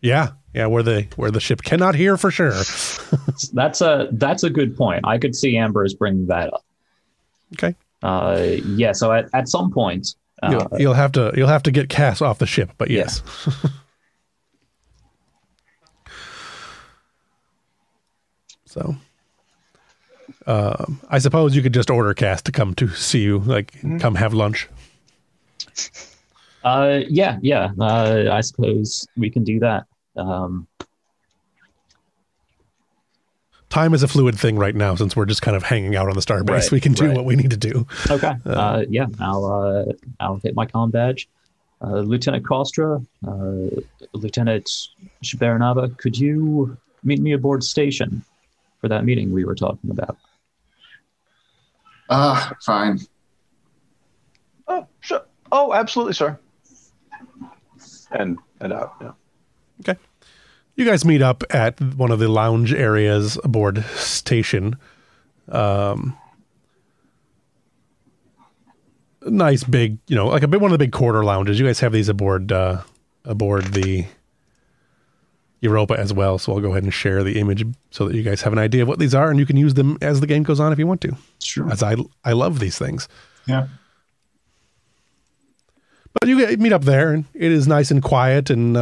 [SPEAKER 3] Yeah, where the ship cannot hear for sure.
[SPEAKER 5] That's a good point. I could see Ambrose bringing that up.
[SPEAKER 3] Okay.
[SPEAKER 5] Yeah. So at some point,
[SPEAKER 3] you'll have to get Cass off the ship. But yes. Yeah. So, I suppose you could just order Cass to come to see you, come have lunch.
[SPEAKER 5] Yeah. I suppose we can do that.
[SPEAKER 3] Time is a fluid thing right now, since we're just kind of hanging out on the starbase. Right, we can do what we need to do.
[SPEAKER 5] Okay. Yeah. I'll hit my comm badge. Lieutenant Kostra, Lieutenant Shibaranaba, could you meet me aboard station for that meeting we were talking about?
[SPEAKER 4] Fine.
[SPEAKER 2] Oh, sure. Oh, absolutely, sir. And out, yeah.
[SPEAKER 3] Okay. You guys meet up at one of the lounge areas aboard station. Nice big, one of the big quarter lounges. You guys have these aboard the Europa as well, so I'll go ahead and share the image so that you guys have an idea of what these are, and you can use them as the game goes on if you want to.
[SPEAKER 4] Sure.
[SPEAKER 3] As I love these things.
[SPEAKER 4] Yeah.
[SPEAKER 3] But you meet up there, and it is nice and quiet and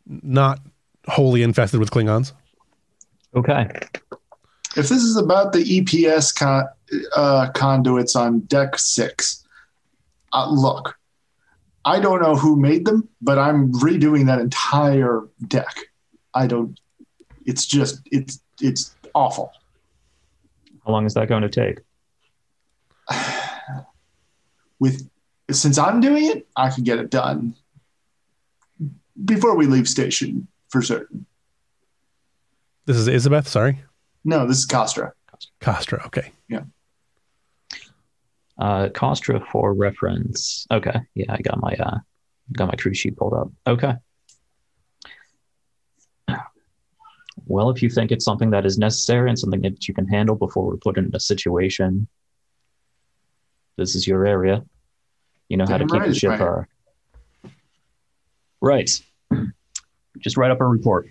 [SPEAKER 3] not wholly infested with Klingons.
[SPEAKER 5] Okay.
[SPEAKER 4] If this is about the EPS conduits on deck 6, look, I don't know who made them, but I'm redoing that entire deck. It's awful.
[SPEAKER 5] How long is that going to take?
[SPEAKER 4] Since I'm doing it, I can get it done before we leave station for certain.
[SPEAKER 3] This is Isabeth, sorry?
[SPEAKER 4] No, this is Kostra.
[SPEAKER 3] Kostra, okay.
[SPEAKER 4] Yeah.
[SPEAKER 5] Kostra for reference. Okay. Yeah, I got my crew sheet pulled up. Okay. Well, if you think it's something that is necessary and something that you can handle before we're put in a situation, this is your area. You know how to keep the ship. Right. Just write up a report.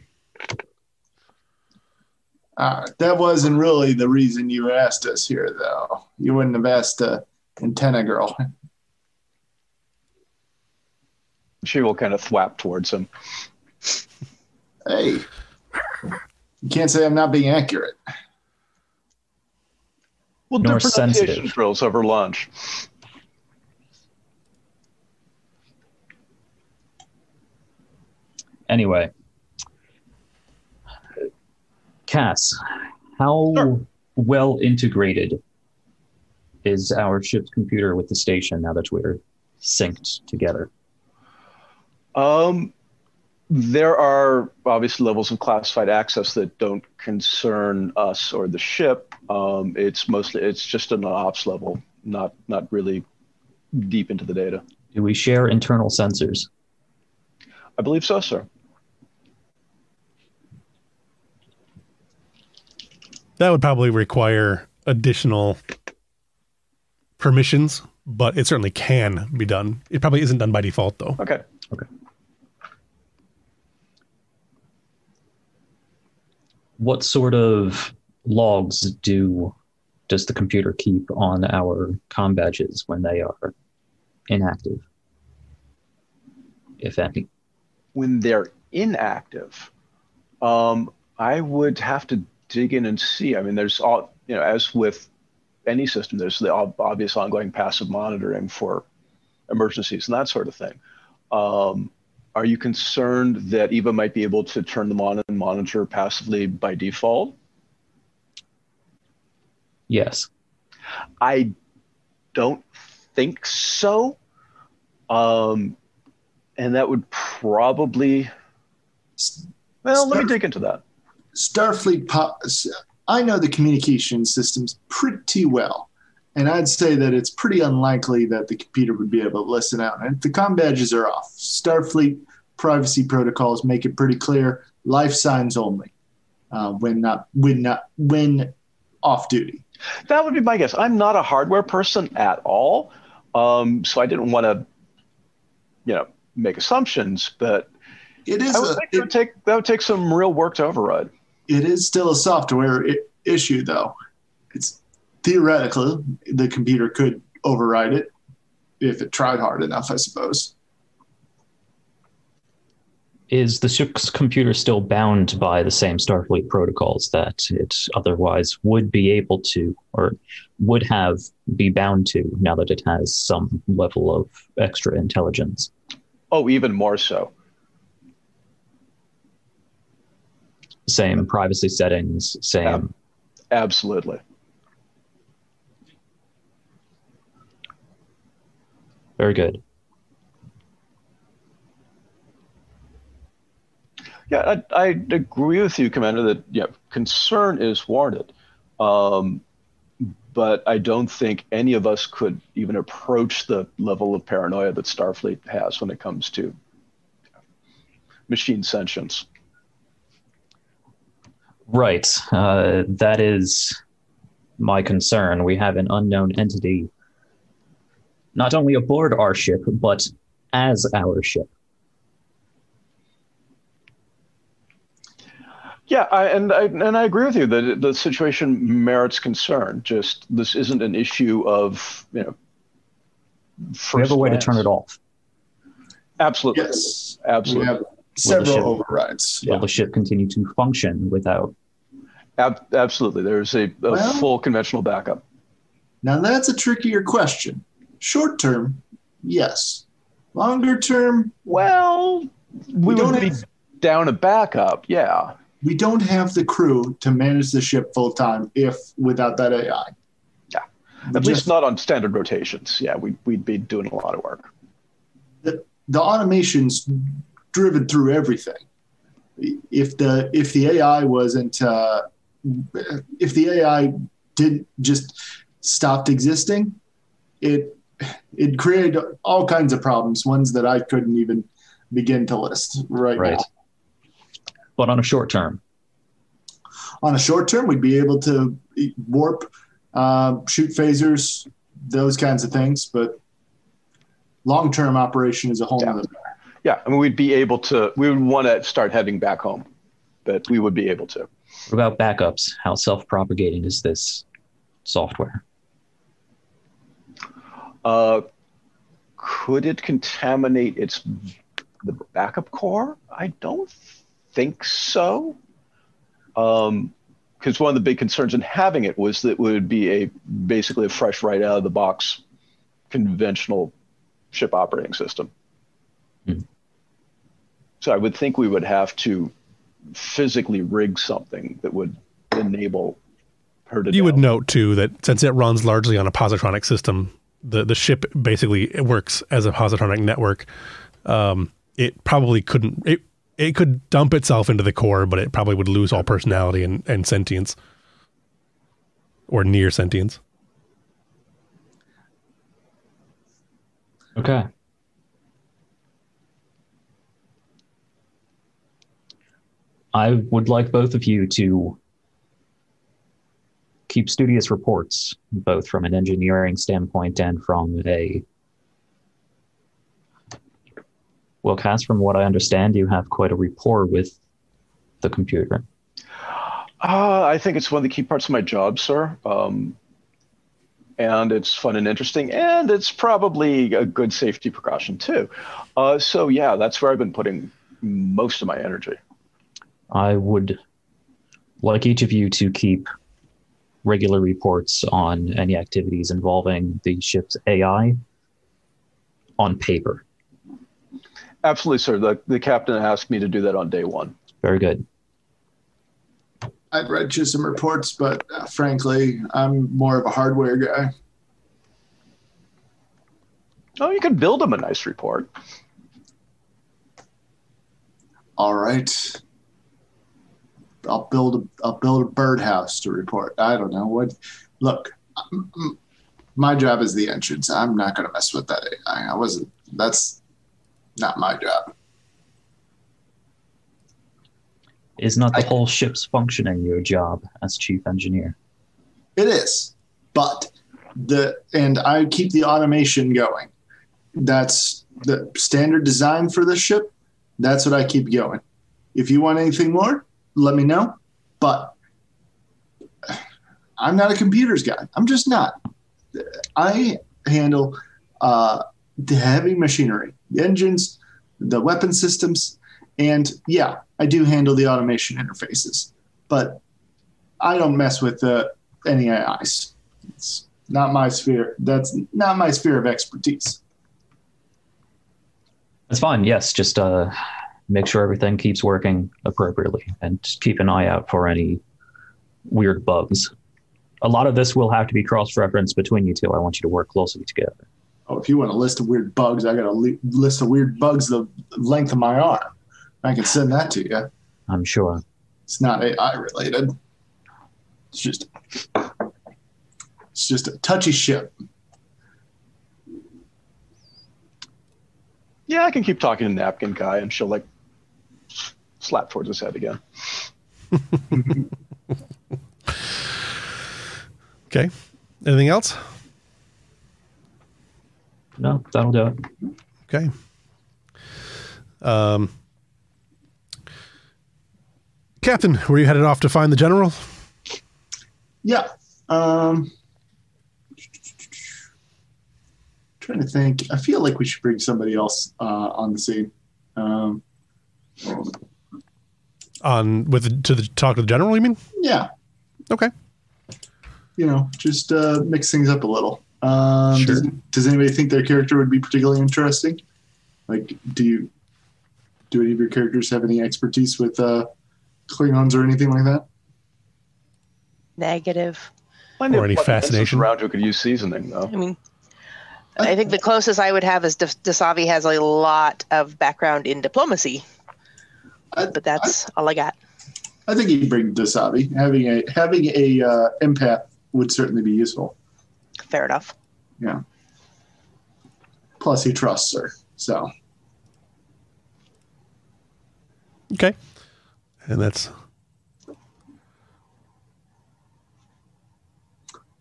[SPEAKER 4] That wasn't really the reason you asked us here, though. You wouldn't have asked Antenna Girl.
[SPEAKER 2] She will kind of thwap towards him.
[SPEAKER 4] Hey, you can't say I'm not being accurate.
[SPEAKER 2] We'll do pronunciation drills over lunch.
[SPEAKER 5] Anyway, Cass, how well integrated is our ship's computer with the station now that we're synced together?
[SPEAKER 2] There are obviously levels of classified access that don't concern us or the ship. It's just an ops level, not really deep into the data.
[SPEAKER 5] Do we share internal sensors?
[SPEAKER 2] I believe so, sir.
[SPEAKER 3] That would probably require additional permissions, but it certainly can be done. It probably isn't done by default, though.
[SPEAKER 2] Okay.
[SPEAKER 5] What sort of logs does the computer keep on our comm badges when they are inactive, if any?
[SPEAKER 2] When they're inactive, I would have to dig in and see. I mean, there's all, as with any system, there's the obvious ongoing passive monitoring for emergencies and that sort of thing. Are you concerned that EVA might be able to turn them on and monitor passively by default?
[SPEAKER 5] Yes.
[SPEAKER 2] I don't think so. And that would probably... Well, let me dig into that.
[SPEAKER 4] Starfleet, I know the communication systems pretty well, and I'd say that it's pretty unlikely that the computer would be able to listen out. And if the comm badges are off, Starfleet privacy protocols make it pretty clear: life signs only when off duty.
[SPEAKER 2] That would be my guess. I'm not a hardware person at all, so I didn't want to, make assumptions, but that would take some real work to override.
[SPEAKER 4] It is still a software issue, though. It's theoretically the computer could override it if it tried hard enough, I suppose.
[SPEAKER 5] Is the ship's computer still bound by the same Starfleet protocols that it otherwise would be able to, or would be bound to, now that it has some level of extra intelligence?
[SPEAKER 2] Oh, even more so.
[SPEAKER 5] Same privacy settings, same.
[SPEAKER 2] Absolutely.
[SPEAKER 5] Very good.
[SPEAKER 2] Yeah, I agree with you, Commander, that concern is warranted. But I don't think any of us could even approach the level of paranoia that Starfleet has when it comes to machine sentience.
[SPEAKER 5] Right. That is my concern. We have an unknown entity not only aboard our ship, but as our ship.
[SPEAKER 2] Yeah, I agree with you that the situation merits concern. Just this isn't an issue of
[SPEAKER 5] We have a way to turn it off.
[SPEAKER 2] Absolutely.
[SPEAKER 4] Yes.
[SPEAKER 2] Absolutely.
[SPEAKER 4] We have several overrides.
[SPEAKER 5] Will the ship continue to function without?
[SPEAKER 2] Absolutely. There's a full conventional backup.
[SPEAKER 4] Now that's a trickier question. Short term, yes. Longer term,
[SPEAKER 2] well, we would be down a backup. Yeah.
[SPEAKER 4] We don't have the crew to manage the ship full time without that AI.
[SPEAKER 2] Yeah. At least not on standard rotations. Yeah, we'd be doing a lot of work.
[SPEAKER 4] The automation's driven through everything. If the AI wasn't if the AI did just stopped existing, it created all kinds of problems, ones that I couldn't even begin to list right now.
[SPEAKER 5] But on a short term?
[SPEAKER 4] On a short term, we'd be able to warp, shoot phasers, those kinds of things. But long-term operation is a whole other matter.
[SPEAKER 2] Yeah, I mean, we would want to start heading back home, but we would be able to.
[SPEAKER 5] What about backups? How self-propagating is this software?
[SPEAKER 2] Could it contaminate the backup core? I don't think so. Because one of the big concerns in having it was that it would be basically a fresh, right out of the box conventional ship operating system. So I would think we would have to physically rig something that would enable her to.
[SPEAKER 3] You would note too that since it runs largely on a positronic system, the ship basically works as a positronic network. It probably couldn't. It could dump itself into the core, but it probably would lose all personality and sentience, or near sentience.
[SPEAKER 5] Okay. I would like both of you to keep studious reports, both from an engineering standpoint and from well, Cass, from what I understand, you have quite a rapport with the computer.
[SPEAKER 2] I think it's one of the key parts of my job, sir. And it's fun and interesting, and it's probably a good safety precaution too. So yeah, that's where I've been putting most of my energy.
[SPEAKER 5] I would like each of you to keep regular reports on any activities involving the ship's AI on paper.
[SPEAKER 2] Absolutely, sir. The captain asked me to do that on day one.
[SPEAKER 5] Very good.
[SPEAKER 4] I've read you some reports, but frankly, I'm more of a hardware guy.
[SPEAKER 2] Oh, you could build them a nice report.
[SPEAKER 4] All right. I'll build a birdhouse to report. I don't know what. Look, my job is the engines. I'm not going to mess with that AI. That's not my job.
[SPEAKER 5] Is not the whole ship's functioning your job as chief engineer?
[SPEAKER 4] It is, but and I keep the automation going. That's the standard design for the ship. That's what I keep going. If you want anything more, let me know. But I'm not a computers guy. I'm just not. I handle the heavy machinery, the engines, the weapon systems, and yeah, I do handle the automation interfaces. But I don't mess with any AIs. It's not my sphere. That's not my sphere of expertise.
[SPEAKER 5] That's fine. Yes, just make sure everything keeps working appropriately and just keep an eye out for any weird bugs. A lot of this will have to be cross-referenced between you two. I want you to work closely together.
[SPEAKER 4] Oh, if you want a list of weird bugs, I got a list of weird bugs the length of my arm. I can send that to you.
[SPEAKER 5] I'm sure.
[SPEAKER 4] It's not AI related. It's just a touchy ship.
[SPEAKER 2] Yeah, I can keep talking to Napkin Guy, and she'll like slap towards his head again.
[SPEAKER 3] Okay. Anything else?
[SPEAKER 5] No, that'll do it.
[SPEAKER 3] Okay. Captain, were you headed off to find the general?
[SPEAKER 4] Yeah. trying to think. I feel like we should bring somebody else on the scene.
[SPEAKER 3] To talk to the general, you mean?
[SPEAKER 4] Yeah.
[SPEAKER 3] Okay.
[SPEAKER 4] Just mix things up a little.
[SPEAKER 3] Sure.
[SPEAKER 4] Does anybody think their character would be particularly interesting? Like, do any of your characters have any expertise with Klingons or anything like that?
[SPEAKER 1] Negative.
[SPEAKER 3] Or any fascination
[SPEAKER 2] around who could use seasoning, though.
[SPEAKER 1] I mean, I think the closest I would have is Dasavi has a lot of background in diplomacy, but that's all I got.
[SPEAKER 4] I think he'd bring Dasavi. Having a empath would certainly be useful.
[SPEAKER 1] Fair enough.
[SPEAKER 4] Yeah. Plus, he trusts her, so.
[SPEAKER 3] Okay. And that's...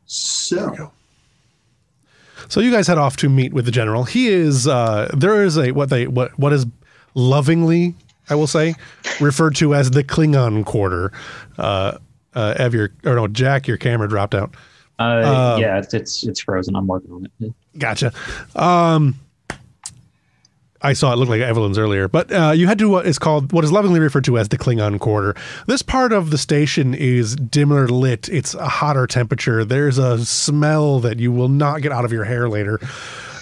[SPEAKER 4] So
[SPEAKER 3] you guys head off to meet with the general. He is there is what is lovingly, I will say, referred to as the Klingon Quarter. Jack, your camera dropped out.
[SPEAKER 5] Yeah, it's frozen. I'm working on it.
[SPEAKER 3] Gotcha. I saw it look like Evelyn's earlier, but you head to what is lovingly referred to as the Klingon Quarter. This part of the station is dimmer lit. It's a hotter temperature. There's a smell that you will not get out of your hair later.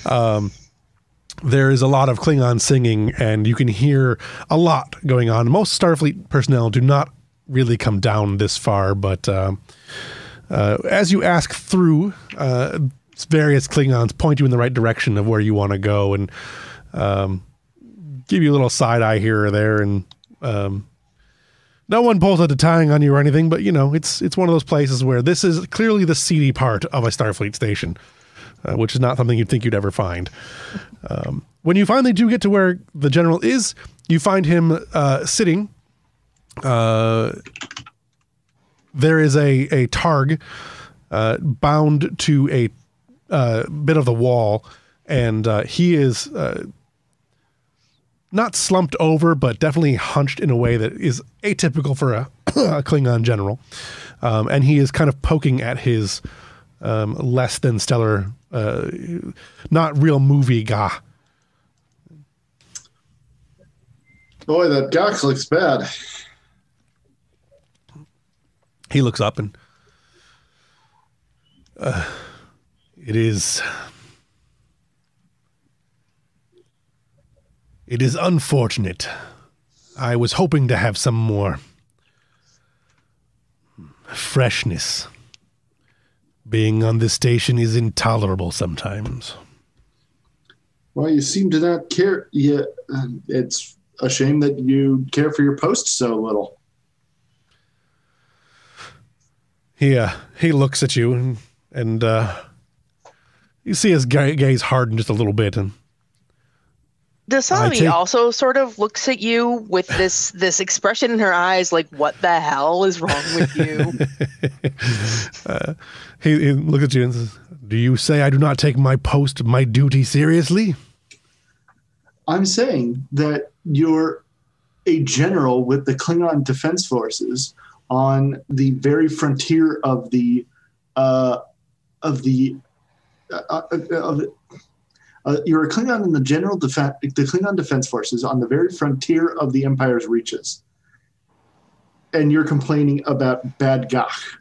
[SPEAKER 3] There is a lot of Klingon singing, and you can hear a lot going on. Most Starfleet personnel do not really come down this far, but as you ask through, various Klingons point you in the right direction of where you want to go, and give you a little side eye here or there, and no one pulls out a tying on you or anything, but it's one of those places where this is clearly the seedy part of a Starfleet station, which is not something you'd think you'd ever find. When you finally do get to where the general is, you find him sitting. There is a targ bound to a bit of the wall, and he is not slumped over, but definitely hunched in a way that is atypical for a Klingon general. And he is kind of poking at his less than stellar, not real movie gah.
[SPEAKER 4] Boy, that gach looks bad.
[SPEAKER 3] He looks up and it is unfortunate. I was hoping to have some more freshness. Being on this station is intolerable sometimes.
[SPEAKER 4] Well, you seem to not care. Yeah, it's a shame that you care for your post so little. He looks at you, and you see his gaze harden just a little bit, and
[SPEAKER 1] Dasavi also sort of looks at you with this expression in her eyes, like, what the hell is wrong with you?
[SPEAKER 3] He looks at you and says, do you say I do not take my post, my duty seriously?
[SPEAKER 4] I'm saying that you're a general with the Klingon Defense Forces on the very frontier of the you're a Klingon in the Klingon Defense Forces on the very frontier of the Empire's reaches, and you're complaining about bad gach.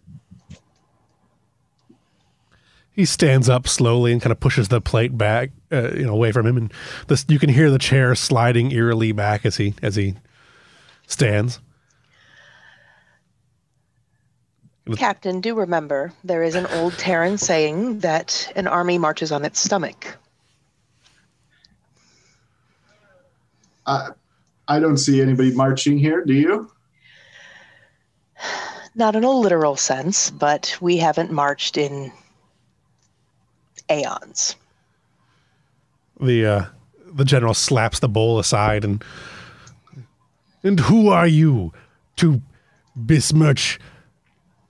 [SPEAKER 3] He stands up slowly and kind of pushes the plate back, away from him, and you can hear the chair sliding eerily back as he stands.
[SPEAKER 1] Captain, do remember there is an old Terran saying that an army marches on its stomach.
[SPEAKER 4] I don't see anybody marching here. Do you?
[SPEAKER 1] Not in a literal sense, but we haven't marched in aeons.
[SPEAKER 3] The general slaps the bowl aside and who are you to besmirch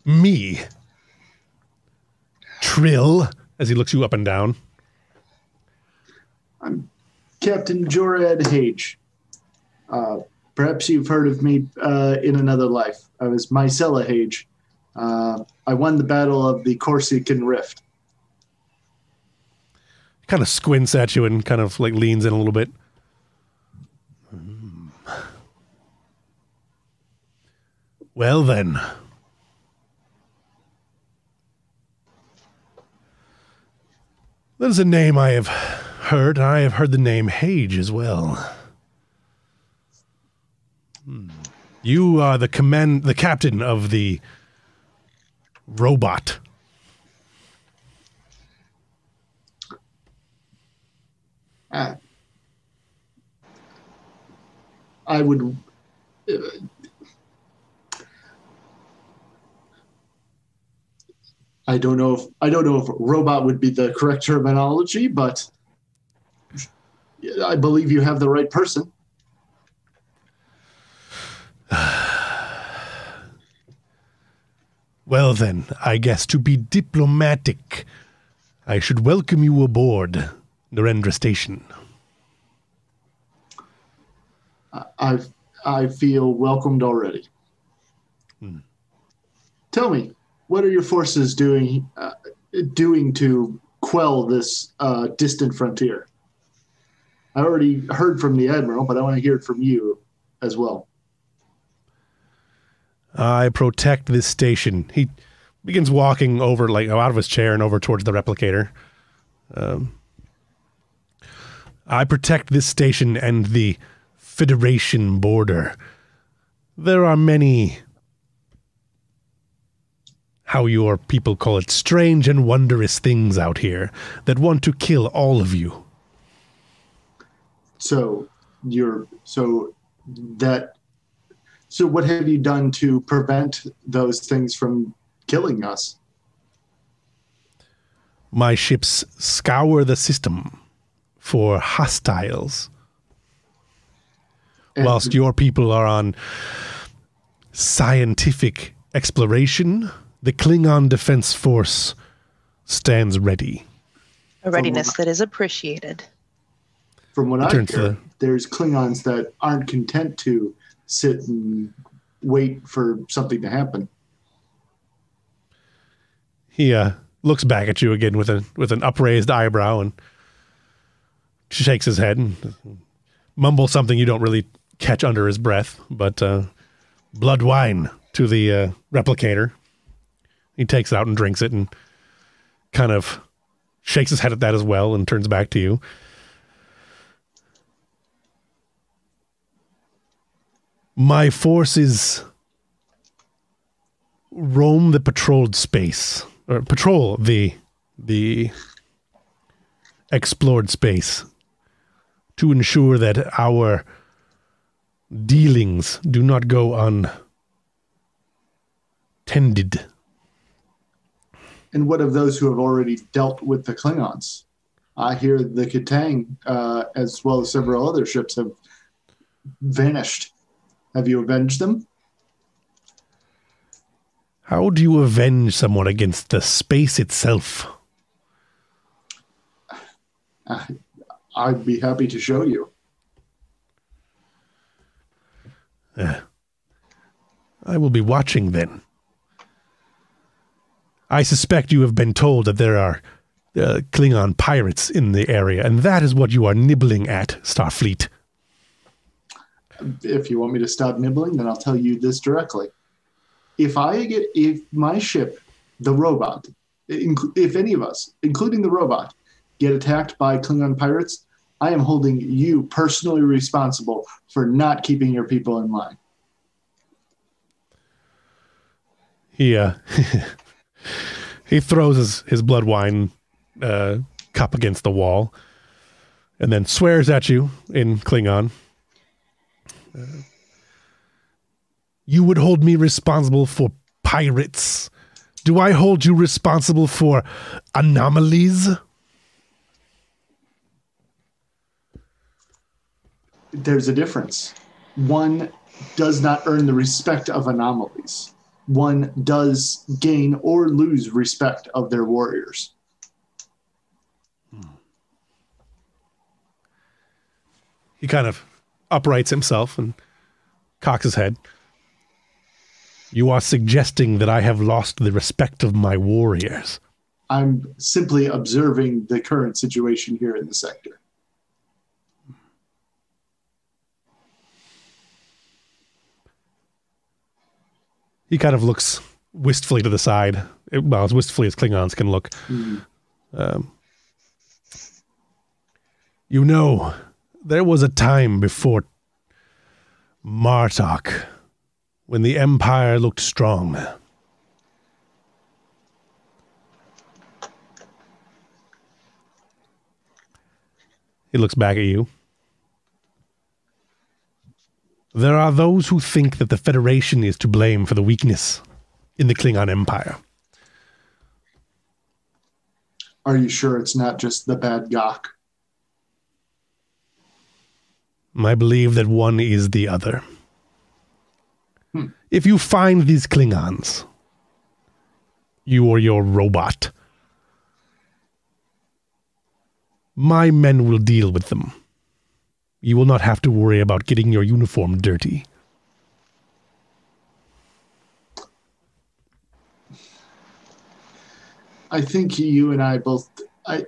[SPEAKER 3] me, Trill? As he looks you up and down.
[SPEAKER 4] I'm Captain Jorad Hage. Perhaps you've heard of me in another life. I was Mycella Hage. I won the Battle of the Corsican Rift.
[SPEAKER 3] kind of squints at you and kind of like leans in a little bit. Well then. That is a name I have heard. I have heard the name Hage as well. You are the captain of the robot.
[SPEAKER 4] I would. I don't know if robot would be the correct terminology, but I believe you have the right person.
[SPEAKER 3] Well then, I guess to be diplomatic, I should welcome you aboard Narendra Station.
[SPEAKER 4] I feel welcomed already. Tell me, what are your forces doing to quell this distant frontier? I already heard from the Admiral, but I want to hear it from you as well.
[SPEAKER 3] I protect this station. He begins walking over, like out of his chair and over towards the replicator. I protect this station and the Federation border. There are many, how your people call it, strange and wondrous things out here that want to kill all of you.
[SPEAKER 4] So what have you done to prevent those things from killing us?
[SPEAKER 3] My ships scour the system for hostiles, whilst your people are on scientific exploration. The Klingon Defense Force stands ready.
[SPEAKER 1] A readiness that is appreciated.
[SPEAKER 4] From what I hear, there's Klingons that aren't content to sit and wait for something to happen.
[SPEAKER 3] He looks back at you again with an upraised eyebrow and shakes his head and mumbles something you don't really catch under his breath, but blood wine to the replicator. He takes it out and drinks it and kind of shakes his head at that as well and turns back to you. My forces roam the patrolled space, or patrol the explored space to ensure that our dealings do not go untended.
[SPEAKER 4] And what of those who have already dealt with the Klingons? I hear the Katang, as well as several other ships, have vanished. Have you avenged them?
[SPEAKER 3] How do you avenge someone against the space itself?
[SPEAKER 4] I'd be happy to show you.
[SPEAKER 3] I will be watching then. I suspect you have been told that there are Klingon pirates in the area, and that is what you are nibbling at, Starfleet.
[SPEAKER 4] If you want me to stop nibbling, then I'll tell you this directly. If my ship, the robot, if any of us, including the robot, get attacked by Klingon pirates, I am holding you personally responsible for not keeping your people in line.
[SPEAKER 3] He throws his blood wine cup against the wall and then swears at you in Klingon. You would hold me responsible for pirates. Do I hold you responsible for anomalies?
[SPEAKER 4] There's a difference. One does not earn the respect of anomalies. One does gain or lose respect of their warriors.
[SPEAKER 3] He kind of uprights himself and cocks his head. You are suggesting that I have lost the respect of my warriors.
[SPEAKER 4] I'm simply observing the current situation here in the sector.
[SPEAKER 3] He kind of looks wistfully to the side. Well, as wistfully as Klingons can look. You know, there was a time before Martok when the Empire looked strong. He looks back at you. There are those who think that the Federation is to blame for the weakness in the Klingon Empire.
[SPEAKER 4] Are you sure it's not just the bad Gok?
[SPEAKER 3] I believe that one is the other. If you find these Klingons, you or your robot, my men will deal with them. You will not have to worry about getting your uniform dirty.
[SPEAKER 4] I think you and I both. I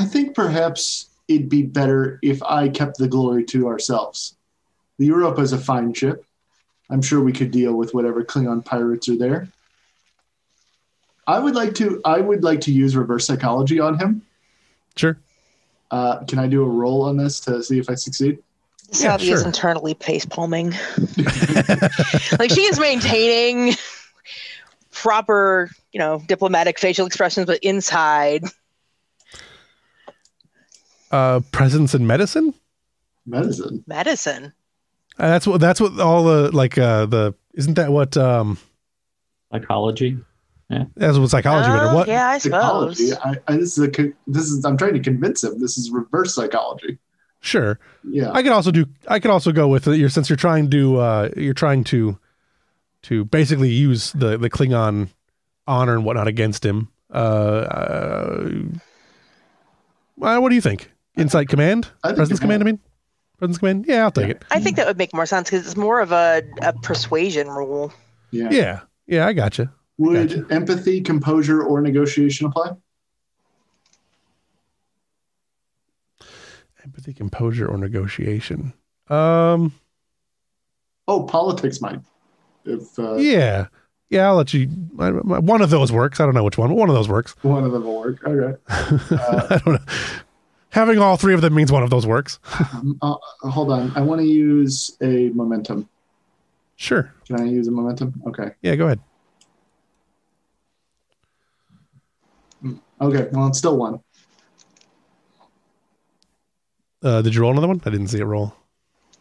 [SPEAKER 4] think perhaps it'd be better if I kept the glory to ourselves. The Europa is a fine ship. I'm sure we could deal with whatever Klingon pirates are there. I would like to use reverse psychology on him.
[SPEAKER 3] Sure.
[SPEAKER 4] Can I do a roll on this to see if I succeed?
[SPEAKER 1] Savvy is internally face palming. Like, she is maintaining proper, diplomatic facial expressions, but inside.
[SPEAKER 3] Presence in medicine?
[SPEAKER 4] Medicine.
[SPEAKER 3] That's what all the isn't that what
[SPEAKER 5] psychology? Yeah.
[SPEAKER 3] That's what psychology or what?
[SPEAKER 1] Yeah, I suppose.
[SPEAKER 4] Psychology. I'm trying to convince him this is reverse psychology.
[SPEAKER 3] Sure.
[SPEAKER 4] Yeah.
[SPEAKER 3] I could also go with since you're trying to basically use the Klingon honor and whatnot against him. What do you think? Insight command? Presence command, I mean? Presence command? Yeah, I'll take it.
[SPEAKER 1] I think that would make more sense because it's more of a persuasion rule.
[SPEAKER 3] Yeah. Yeah, I gotcha.
[SPEAKER 4] Would empathy, composure, or negotiation apply?
[SPEAKER 3] Empathy, composure, or negotiation.
[SPEAKER 4] Politics might.
[SPEAKER 3] Yeah, I'll let you. One of those works. I don't know which one, but one of those works.
[SPEAKER 4] One of them will work. Okay.
[SPEAKER 3] I don't know. Having all three of them means one of those works.
[SPEAKER 4] Hold on. I want to use a momentum.
[SPEAKER 3] Sure.
[SPEAKER 4] Can I use a momentum? Okay.
[SPEAKER 3] Yeah, go ahead.
[SPEAKER 4] Okay. Well, it's still one.
[SPEAKER 3] Did you roll another one? I didn't see it roll.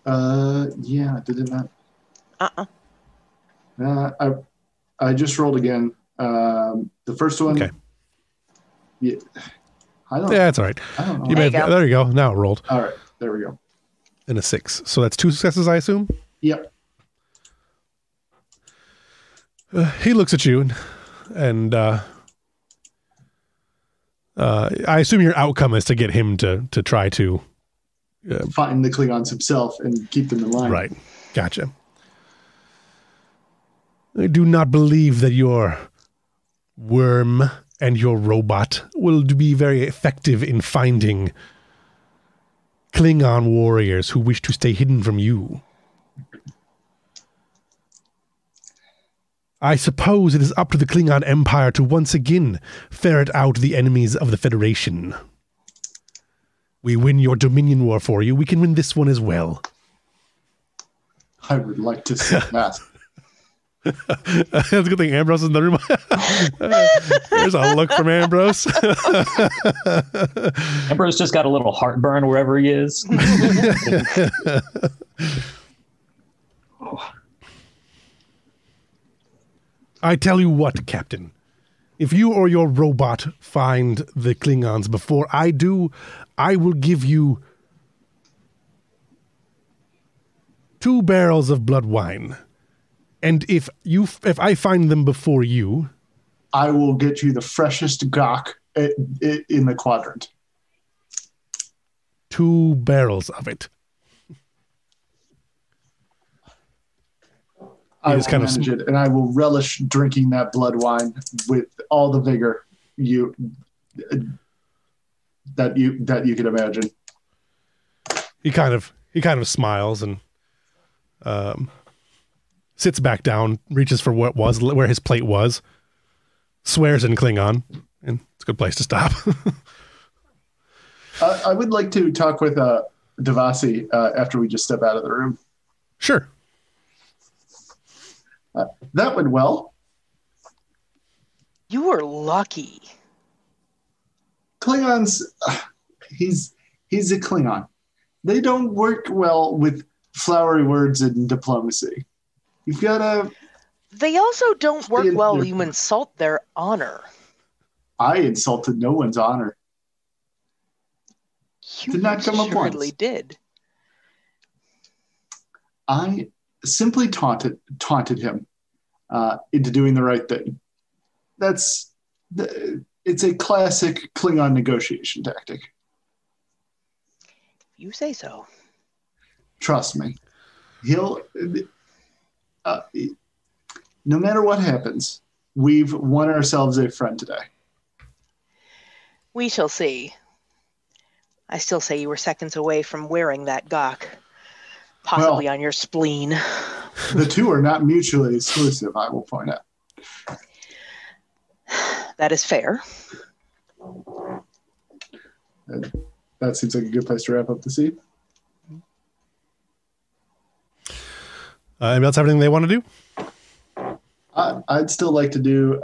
[SPEAKER 4] Yeah, did it not? I just rolled again. The first one.
[SPEAKER 3] Okay.
[SPEAKER 4] Yeah. Yeah,
[SPEAKER 3] that's all right.
[SPEAKER 4] I don't know.
[SPEAKER 3] There you go. Now it rolled.
[SPEAKER 4] All right. There we go.
[SPEAKER 3] And a 6. So that's 2 successes, I assume?
[SPEAKER 4] Yep.
[SPEAKER 3] He looks at you and I assume your outcome is to get him to try to
[SPEAKER 4] find the Klingons himself and keep them in line.
[SPEAKER 3] Right. Gotcha. I do not believe that your worm and your robot will be very effective in finding Klingon warriors who wish to stay hidden from you. I suppose it is up to the Klingon Empire to once again ferret out the enemies of the Federation. We win your Dominion War for you. We can win this one as well.
[SPEAKER 4] I would like to see that.
[SPEAKER 3] That's a good thing Ambrose is in the room. There's a look from Ambrose.
[SPEAKER 5] Ambrose just got a little heartburn wherever he is.
[SPEAKER 3] I tell you what, Captain. If you or your robot find the Klingons before I do, I will give you 2 barrels of blood wine. And if I find them before you,
[SPEAKER 4] I will get you the freshest Gok in the quadrant.
[SPEAKER 3] 2 barrels of it.
[SPEAKER 4] I will manage it, and I will relish drinking that blood wine with all the vigor that you can imagine.
[SPEAKER 3] He kind of smiles and sits back down, reaches for where his plate was, swears in Klingon, and it's a good place to stop.
[SPEAKER 4] I would like to talk with Devasi after we just step out of the room.
[SPEAKER 3] Sure.
[SPEAKER 4] That went well.
[SPEAKER 1] You were lucky.
[SPEAKER 4] Klingons, he's a Klingon. They don't work well with flowery words and diplomacy. You've got to...
[SPEAKER 1] They also don't work well when you insult their honor.
[SPEAKER 4] I insulted no one's honor.
[SPEAKER 1] You
[SPEAKER 4] did not come up once.
[SPEAKER 1] Surely did.
[SPEAKER 4] I simply taunted him into doing the right thing. It's a classic Klingon negotiation tactic.
[SPEAKER 1] You say so.
[SPEAKER 4] Trust me. He'll... no matter what happens, we've won ourselves a friend today.
[SPEAKER 1] We shall see. I still say you were seconds away from wearing that gawk, possibly on your spleen.
[SPEAKER 4] The two are not mutually exclusive, I will point out.
[SPEAKER 1] That is fair.
[SPEAKER 4] That seems like a good place to wrap up the scene.
[SPEAKER 3] Anybody else have anything they want to do?
[SPEAKER 4] I'd still like to do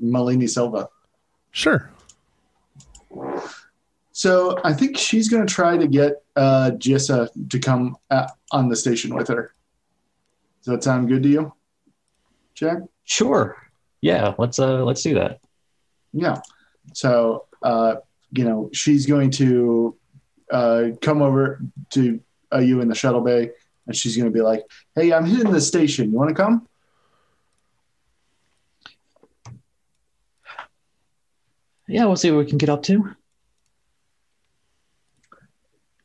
[SPEAKER 4] Malini Silva.
[SPEAKER 3] Sure.
[SPEAKER 4] So I think she's going to try to get Jissa to come on the station with her. Does that sound good to you, Jack?
[SPEAKER 5] Sure. Yeah, let's do that.
[SPEAKER 4] Yeah. So she's going to come over to you in the shuttle bay, and she's going to be like, "Hey, I'm hitting the station. You want to come?"
[SPEAKER 5] Yeah, we'll see what we can get up to.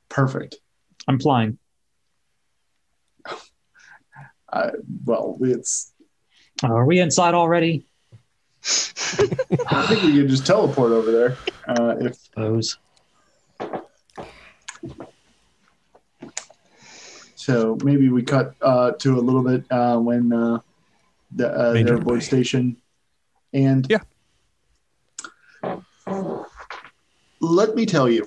[SPEAKER 4] Perfect.
[SPEAKER 5] I'm flying. Are we inside already?
[SPEAKER 4] I think we can just teleport over there. If
[SPEAKER 5] suppose.
[SPEAKER 4] So maybe we cut to a little bit when they're aboard station. And
[SPEAKER 3] yeah.
[SPEAKER 4] Let me tell you,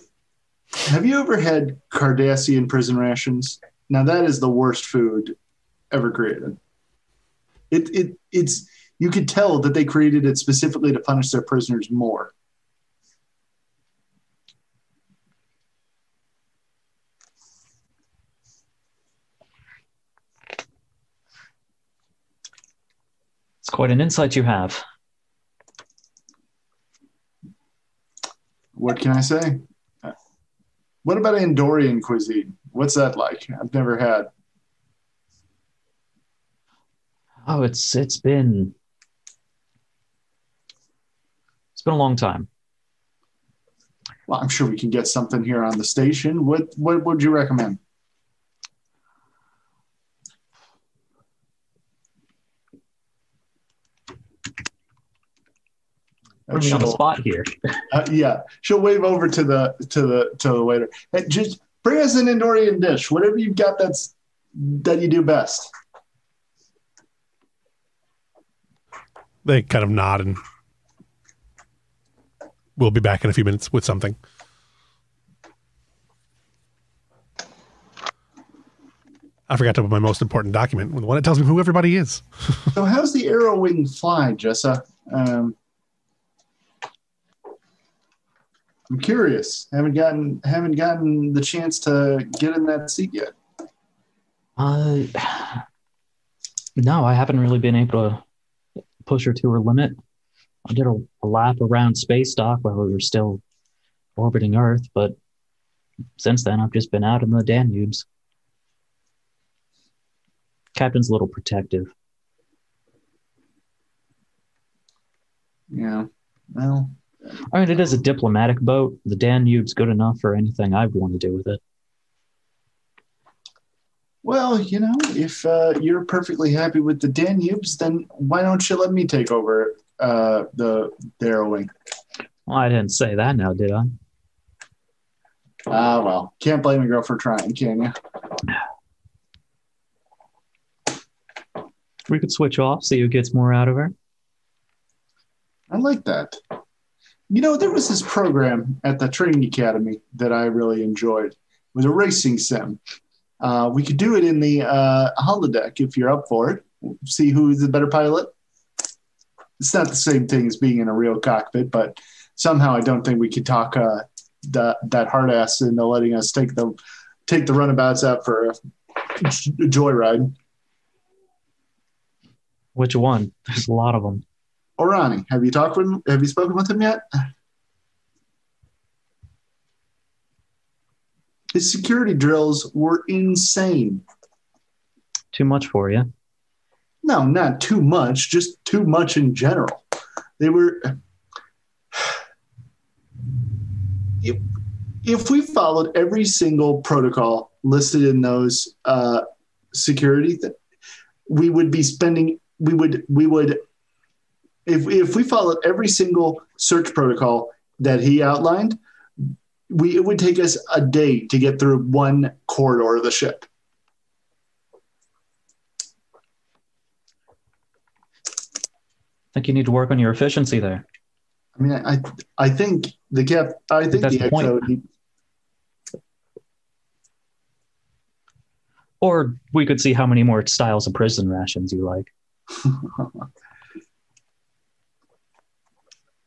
[SPEAKER 4] have you ever had Cardassian prison rations? Now that is the worst food ever created. It's you could tell that they created it specifically to punish their prisoners more.
[SPEAKER 5] It's quite an insight you have.
[SPEAKER 4] What can I say? What about Andorian cuisine? What's that like? I've never had.
[SPEAKER 5] Oh, it's been a long time.
[SPEAKER 4] Well, I'm sure we can get something here on the station. What would you recommend?
[SPEAKER 5] Put me on the spot here.
[SPEAKER 4] Yeah, she'll wave over to the waiter. Hey, just bring us an Andorian dish, whatever you've got that you do best.
[SPEAKER 3] They kind of nod, and we'll be back in a few minutes with something. I forgot to put my most important document, the one that tells me who everybody is.
[SPEAKER 4] So how's the arrow wing fly, Jessa? I'm curious. Haven't gotten the chance to get in that seat yet.
[SPEAKER 5] No, I haven't really been able to push her to her limit. I did a lap around space dock while we were still orbiting Earth, but since then I've just been out in the Danubes. Captain's a little protective.
[SPEAKER 4] Yeah. Well,
[SPEAKER 5] I mean, it is a diplomatic boat. The Danube's good enough for anything I'd want to do with it.
[SPEAKER 4] Well, if you're perfectly happy with the Danubes, then why don't you let me take over the Arrow Wing?
[SPEAKER 5] Well, I didn't say that now, did I?
[SPEAKER 4] Well, can't blame a girl for trying, can you?
[SPEAKER 5] We could switch off, see who gets more out of her.
[SPEAKER 4] I like that. There was this program at the training academy that I really enjoyed. It was a racing sim. We could do it in the holodeck if you're up for it. See who's the better pilot. It's not the same thing as being in a real cockpit, but somehow I don't think we could talk that hard ass into letting us take the runabouts out for a joyride.
[SPEAKER 5] Which one? There's a lot of them.
[SPEAKER 4] Orani, have you spoken with him yet? His security drills were insane.
[SPEAKER 5] Too much for you?
[SPEAKER 4] No, not too much, just too much in general. They were... If we followed every single protocol listed in those security, we would be spending... If we followed every single search protocol that he outlined, it would take us a day to get through one corridor of the ship.
[SPEAKER 5] I think you need to work on your efficiency there.
[SPEAKER 4] I mean, I think the EXO.
[SPEAKER 5] Or we could see how many more styles of prison rations you like.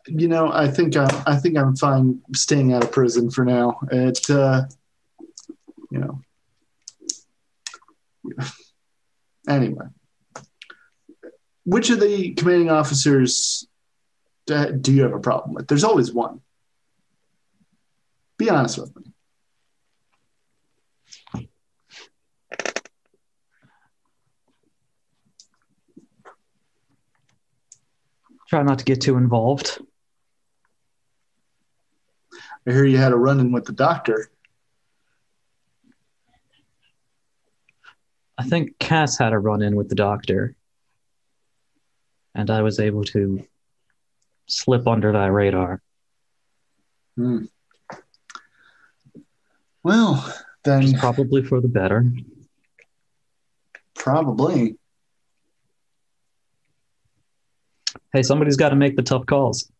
[SPEAKER 4] I think I'm fine staying out of prison for now. Anyway, which of the commanding officers do you have a problem with? There's always one. Be honest with me.
[SPEAKER 5] Try not to get too involved.
[SPEAKER 4] I hear you had a run-in with the doctor.
[SPEAKER 5] I think Cass had a run-in with the doctor. And I was able to slip under that radar.
[SPEAKER 4] Well, then...
[SPEAKER 5] Which is probably for the better.
[SPEAKER 4] Probably.
[SPEAKER 5] Hey, somebody's got to make the tough calls.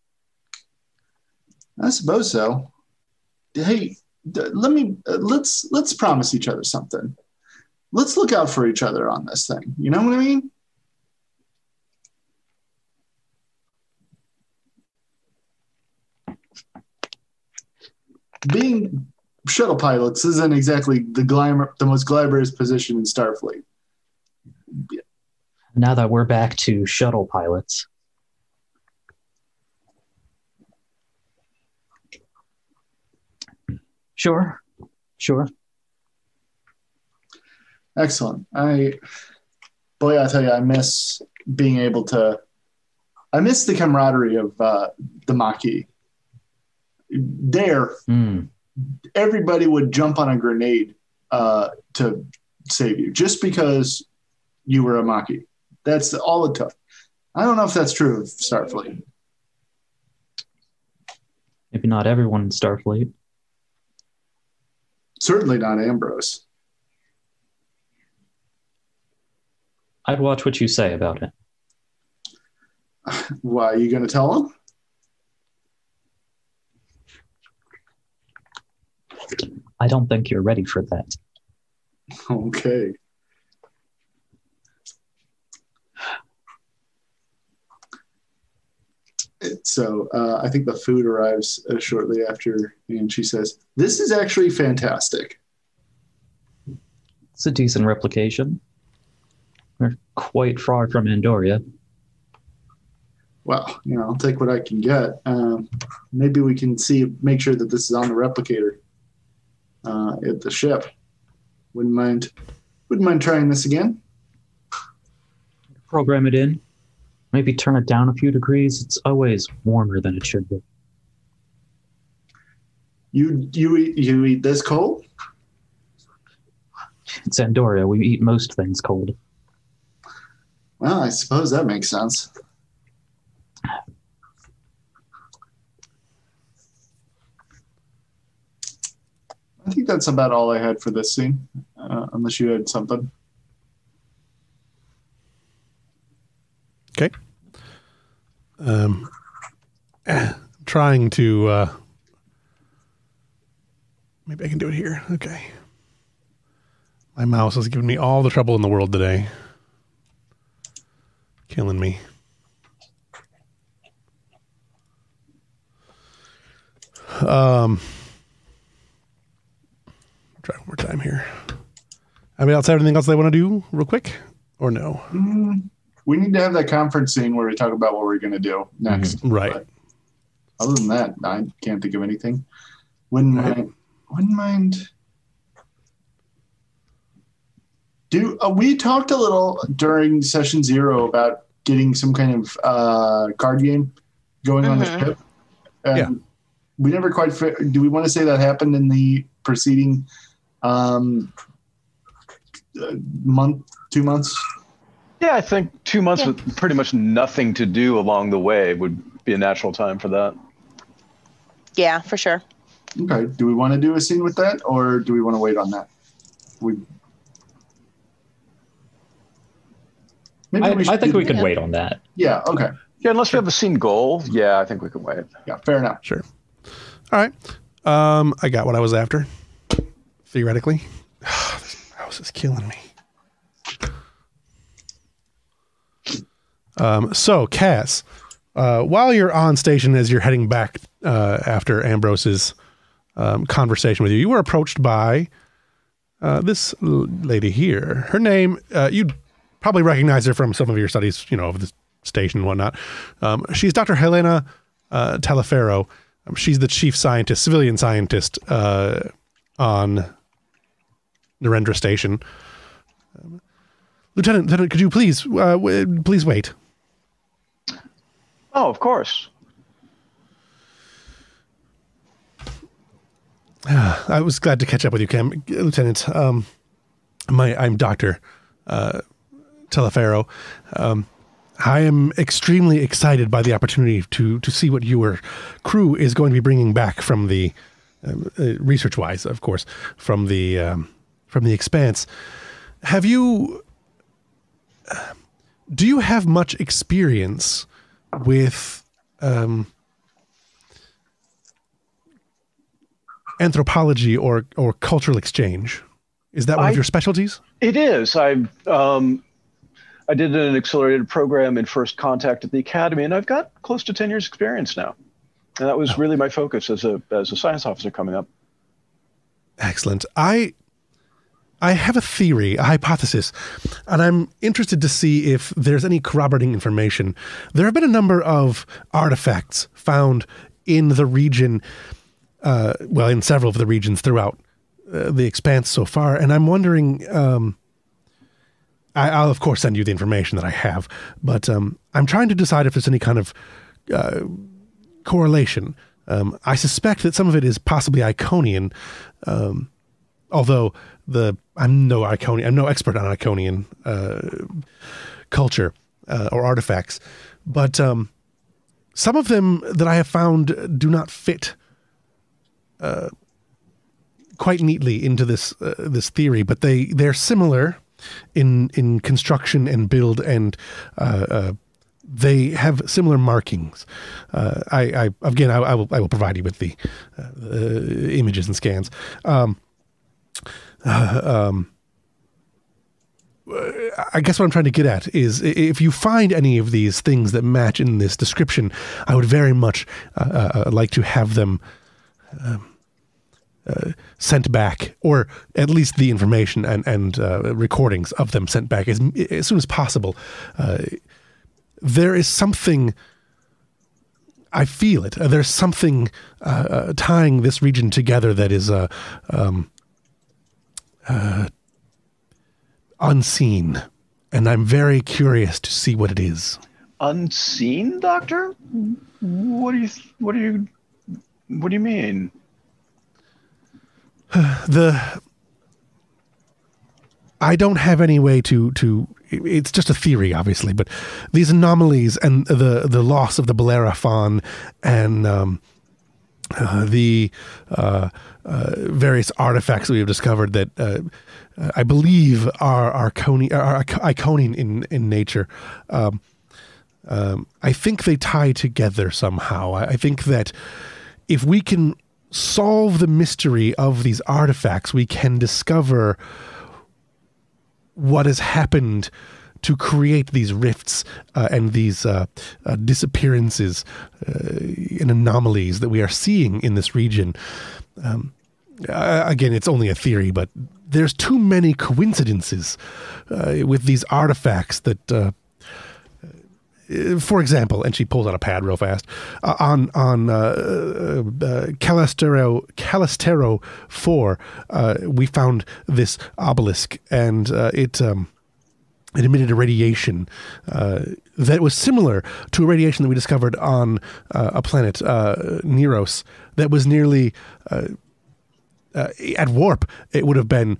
[SPEAKER 4] I suppose so. Hey, let's promise each other something. Let's look out for each other on this thing. You know what I mean? Being shuttle pilots isn't exactly the most glamorous position in Starfleet.
[SPEAKER 5] Now that we're back to shuttle pilots. Sure.
[SPEAKER 4] Excellent. I tell you, I miss being able to. I miss the camaraderie of the Maquis. There, everybody would jump on a grenade to save you, just because you were a Maquis. That's all it took. I don't know if that's true of Starfleet.
[SPEAKER 5] Maybe not everyone in Starfleet.
[SPEAKER 4] Certainly not Ambrose.
[SPEAKER 5] I'd watch what you say about it.
[SPEAKER 4] Why, are you going to tell him?
[SPEAKER 5] I don't think you're ready for that.
[SPEAKER 4] Okay. So I think the food arrives shortly after, and she says, "This is actually fantastic."
[SPEAKER 5] It's a decent replication. We're quite far from Andoria.
[SPEAKER 4] Well, I'll take what I can get. Maybe we can make sure that this is on the replicator at the ship. Wouldn't mind trying this again.
[SPEAKER 5] Program it in. Maybe turn it down a few degrees. It's always warmer than it should be.
[SPEAKER 4] You eat this cold?
[SPEAKER 5] It's Andoria. We eat most things cold.
[SPEAKER 4] Well, I suppose that makes sense. I think that's about all I had for this scene, unless you had something.
[SPEAKER 3] Okay. Trying to... maybe I can do it here. Okay. My mouse has given me all the trouble in the world today. Killing me. Try one more time here. I mean, outside anything else they want to do real quick or no?
[SPEAKER 4] We need to have that conference scene where we talk about what we're going to do next.
[SPEAKER 3] Right.
[SPEAKER 4] But other than that, I can't think of anything. Wouldn't mind. We talked a little during session 0 about getting some kind of card game going on the ship.
[SPEAKER 3] Yeah.
[SPEAKER 4] We never quite do we want to say that happened in the preceding month, 2 months?
[SPEAKER 2] Yeah, I think 2 months with pretty much nothing to do along the way would be a natural time for that.
[SPEAKER 1] Yeah, for sure.
[SPEAKER 4] Okay. Do we want to do a scene with that, or do we want to wait on that?
[SPEAKER 5] I think we could wait on that.
[SPEAKER 4] Yeah, okay.
[SPEAKER 2] Yeah, unless we have a scene goal. Yeah, I think we can wait.
[SPEAKER 4] Yeah, fair enough.
[SPEAKER 3] Sure. All right. I got what I was after. Theoretically. This mouse is killing me. So, Cass, while you're on station as you're heading back after Ambrose's conversation with you, you were approached by this lady here. Her name, you'd probably recognize her from some of your studies, of the station and whatnot. She's Dr. Helena Talaferro. She's the chief scientist, civilian scientist on Narendra Station. Lieutenant, could you please wait?
[SPEAKER 2] Oh, of course.
[SPEAKER 3] I was glad to catch up with you, Lieutenant. I'm Dr. Talaferro. I am extremely excited by the opportunity to see what your crew is going to be bringing back from the research-wise, of course, from the Expanse. Do you have much experience with anthropology or cultural exchange? Is that one of your specialties?
[SPEAKER 2] It is. I did an accelerated program in First Contact at the Academy, and I've got close to 10 years experience now. And that was really my focus as a science officer coming up.
[SPEAKER 3] Excellent. I have a theory, a hypothesis, and I'm interested to see if there's any corroborating information. There have been a number of artifacts found in the region, in several of the regions throughout the Expanse so far, and I'm wondering... I'll, of course, send you the information that I have, but I'm trying to decide if there's any kind of correlation. I suspect that some of it is possibly Iconian, although I'm no expert on Iconian culture or artifacts, but some of them that I have found do not fit quite neatly into this theory, but they're similar in construction and build, and they have similar markings. I will provide you with the images and scans. I guess what I'm trying to get at is if you find any of these things that match in this description, I would very much like to have them sent back, or at least the information and recordings of them sent back as soon as possible. There is something, I feel it, there's something tying this region together that is unseen, and I'm very curious to see what it is.
[SPEAKER 2] Unseen, Doctor? What do you mean?
[SPEAKER 3] I don't have any way to. It's just a theory, obviously, but these anomalies and the loss of the Bellerophon and the various artifacts that we have discovered that I believe are Iconian in nature. I think they tie together somehow. I think that if we can solve the mystery of these artifacts, we can discover what has happened to create these rifts and these disappearances and anomalies that we are seeing in this region. Again, it's only a theory, but there's too many coincidences with these artifacts that, for example, and she pulls out a pad real fast, on Calistero 4, we found this obelisk, and it emitted a radiation that was similar to a radiation that we discovered on a planet, Neros, that was nearly at warp. It would have been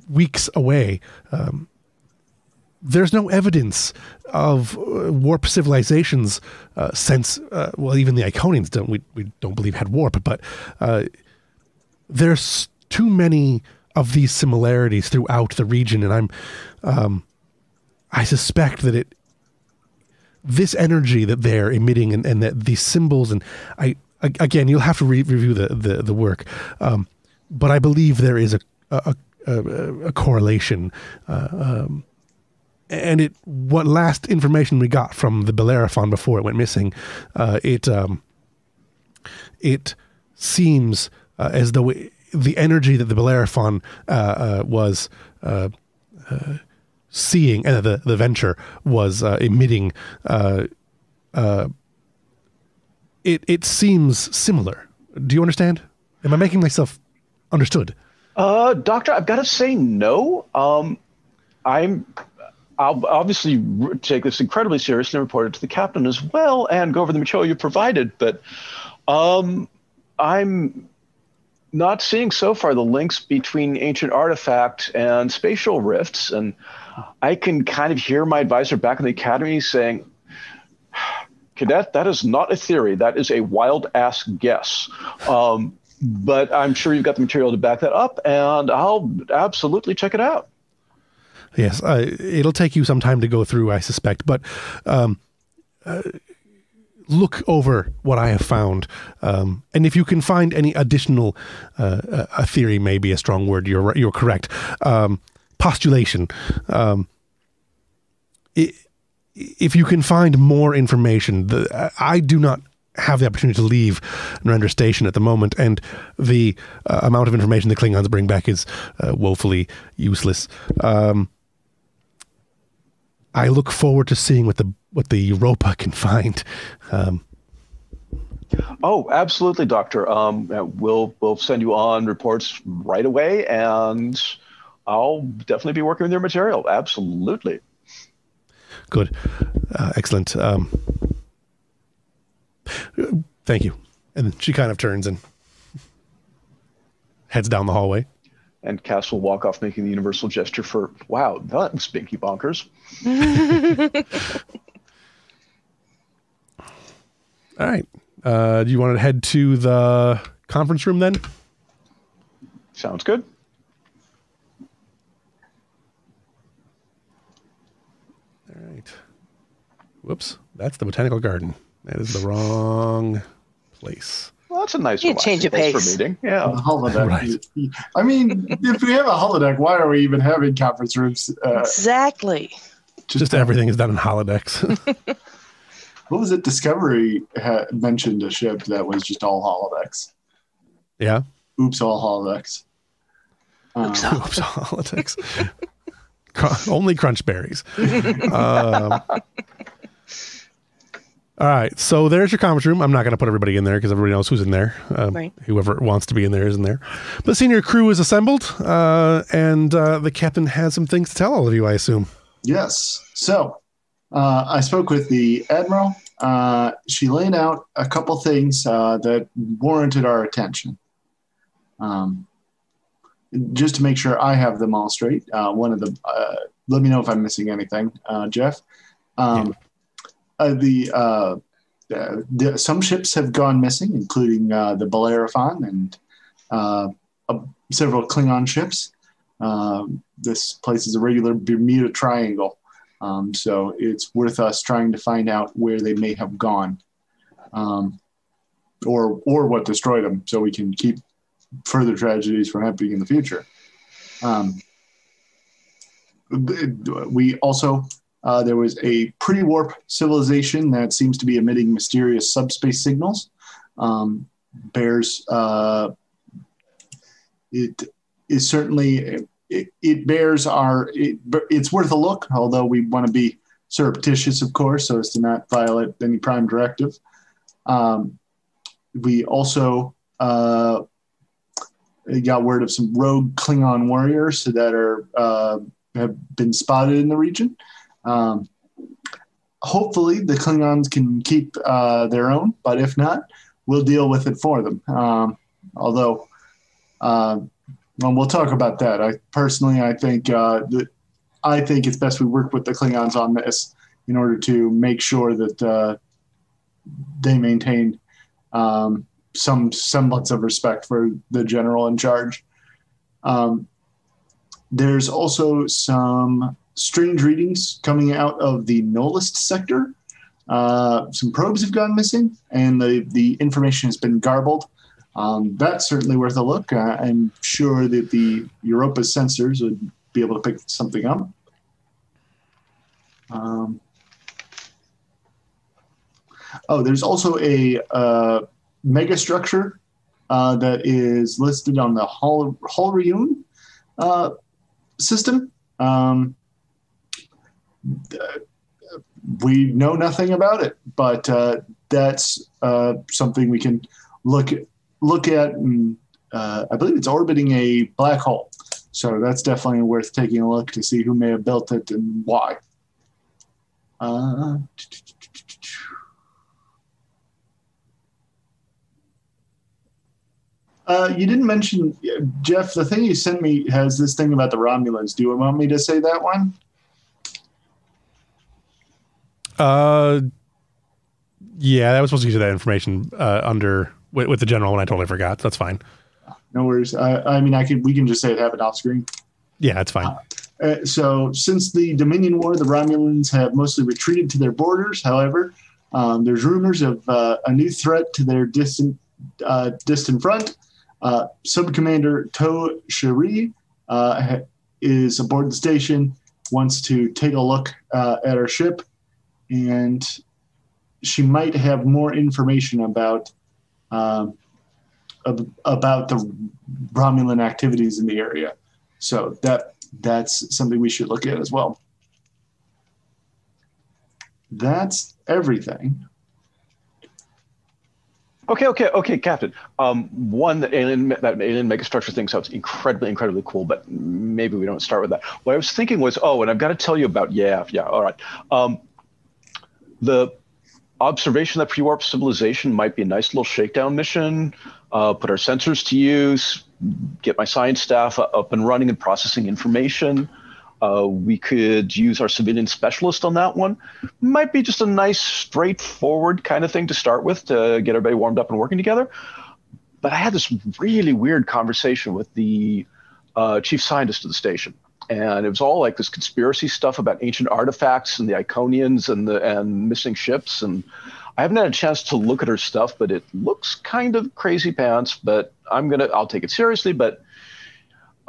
[SPEAKER 3] weeks away. There's no evidence of warp civilizations since, well, even the Iconians we don't believe had warp, but there's too many of these similarities throughout the region, and I suspect that this energy that they're emitting and that these symbols, and again, you'll have to review the work, but I believe there is a correlation. And what last information we got from the Bellerophon before it went missing, it seems as though the energy that the Bellerophon was seeing, and the Venture was emitting, it seems similar. Do you understand? Am I making myself understood?
[SPEAKER 2] Doctor, I've got to say no. I'll obviously take this incredibly seriously and report it to the captain as well and go over the material you provided. But I'm not seeing so far the links between ancient artifacts and spatial rifts. And I can kind of hear my advisor back in the academy saying, Cadet, that is not a theory. That is a wild-ass guess. But I'm sure you've got the material to back that up, and I'll absolutely check it out.
[SPEAKER 3] Yes, it'll take you some time to go through, I suspect, but look over what I have found. And if you can find any additional, a theory may be a strong word, you're correct, postulation. If you can find more information, I do not have the opportunity to leave Narendra Station at the moment, and the amount of information the Klingons bring back is woefully useless. I look forward to seeing what the Europa can find.
[SPEAKER 2] Oh, absolutely, Doctor. We'll send you on reports right away, and I'll definitely be working with your material. Absolutely.
[SPEAKER 3] Good. Excellent. Thank you. And then she kind of turns and heads down the hallway.
[SPEAKER 2] And Cass will walk off making the universal gesture for, wow, that was binky bonkers.
[SPEAKER 3] All right. Do you want to head to the conference room then?
[SPEAKER 2] Sounds good.
[SPEAKER 3] All right. Whoops. That's the botanical garden. That is the wrong place.
[SPEAKER 2] Well, that's a nice
[SPEAKER 1] change of pace
[SPEAKER 2] for meeting. Yeah.
[SPEAKER 4] Holodeck.
[SPEAKER 3] Right.
[SPEAKER 4] I mean, if we have a holodeck, why are we even having conference rooms?
[SPEAKER 1] Exactly.
[SPEAKER 3] Just everything is done in holodecks.
[SPEAKER 4] What was it? Discovery mentioned a ship that was just all holodecks.
[SPEAKER 3] Yeah.
[SPEAKER 4] Oops, all holodecks.
[SPEAKER 3] Oops, all holodecks. Only crunch berries. All right, so there's your conference room. I'm not going to put everybody in there because everybody knows who's in there.
[SPEAKER 1] Right.
[SPEAKER 3] Whoever wants to be in there is in there. But the senior crew is assembled, and the captain has some things to tell all of you, I assume.
[SPEAKER 4] Yes. So I spoke with the admiral. She laid out a couple things that warranted our attention. just to make sure I have them all straight, one of them, let me know if I'm missing anything, Jeff. Some ships have gone missing, including the Bellerophon and several Klingon ships. This place is a regular Bermuda Triangle, so it's worth us trying to find out where they may have gone, or what destroyed them, so we can keep further tragedies from happening in the future. We also, there was a pre-warp civilization that seems to be emitting mysterious subspace signals. It is certainly, it's worth a look, although we want to be surreptitious, of course, so as to not violate any prime directive. We also got word of some rogue Klingon warriors that have been spotted in the region. Hopefully the Klingons can keep their own, but if not, we'll deal with it for them. Although, we'll talk about that. I think it's best we work with the Klingons on this in order to make sure that they maintain some semblance of respect for the general in charge. There's also some strange readings coming out of the Nullist sector. Some probes have gone missing, and the information has been garbled. That's certainly worth a look. I'm sure that the Europa sensors would be able to pick something up. There's also a megastructure that is listed on the Holryun system. We know nothing about it, but that's something we can look at. And, I believe it's orbiting a black hole, so that's definitely worth taking a look to see who may have built it and why. You didn't mention, Jeff, the thing you sent me has this thing about the Romulans. Do you want me to say that one?
[SPEAKER 3] Yeah, that was supposed to give you that information with the general, and I totally forgot. That's fine.
[SPEAKER 4] No worries. We can just say it happened off screen.
[SPEAKER 3] Yeah, that's fine.
[SPEAKER 4] So since the Dominion War, the Romulans have mostly retreated to their borders. However, there's rumors of a new threat to their distant front. Subcommander To Shiri is aboard the station, wants to take a look at our ship, and she might have more information about the Romulan activities in the area. So that's something we should look at as well. That's everything.
[SPEAKER 2] Okay, Captain. That alien megastructure thing sounds incredibly cool, but maybe we don't start with that. What I was thinking was, and I've got to tell you about, all right. The observation that pre-warp civilization might be a nice little shakedown mission, put our sensors to use, get my science staff up and running and processing information. We could use our civilian specialist on that one. Might be just a nice, straightforward kind of thing to start with to get everybody warmed up and working together. But I had this really weird conversation with the chief scientist of the station. And it was all like this conspiracy stuff about ancient artifacts and the Iconians and missing ships. And I haven't had a chance to look at her stuff, but it looks kind of crazy pants. But I'll take it seriously. But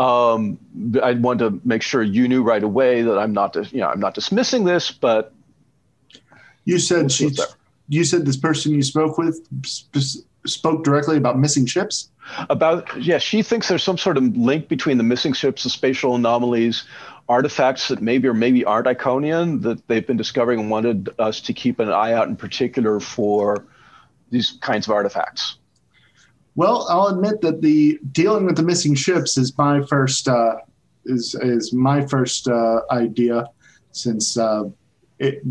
[SPEAKER 2] I want to make sure you knew right away that I'm not dismissing this. But
[SPEAKER 4] you said this person you spoke with spoke directly about missing ships. She thinks there's some sort of link between the missing ships, the spatial anomalies, artifacts that maybe or maybe aren't Iconian that they've been discovering, and wanted us to keep an eye out in particular for these kinds of artifacts. Well, I'll admit that the dealing with the missing ships is my first idea, since it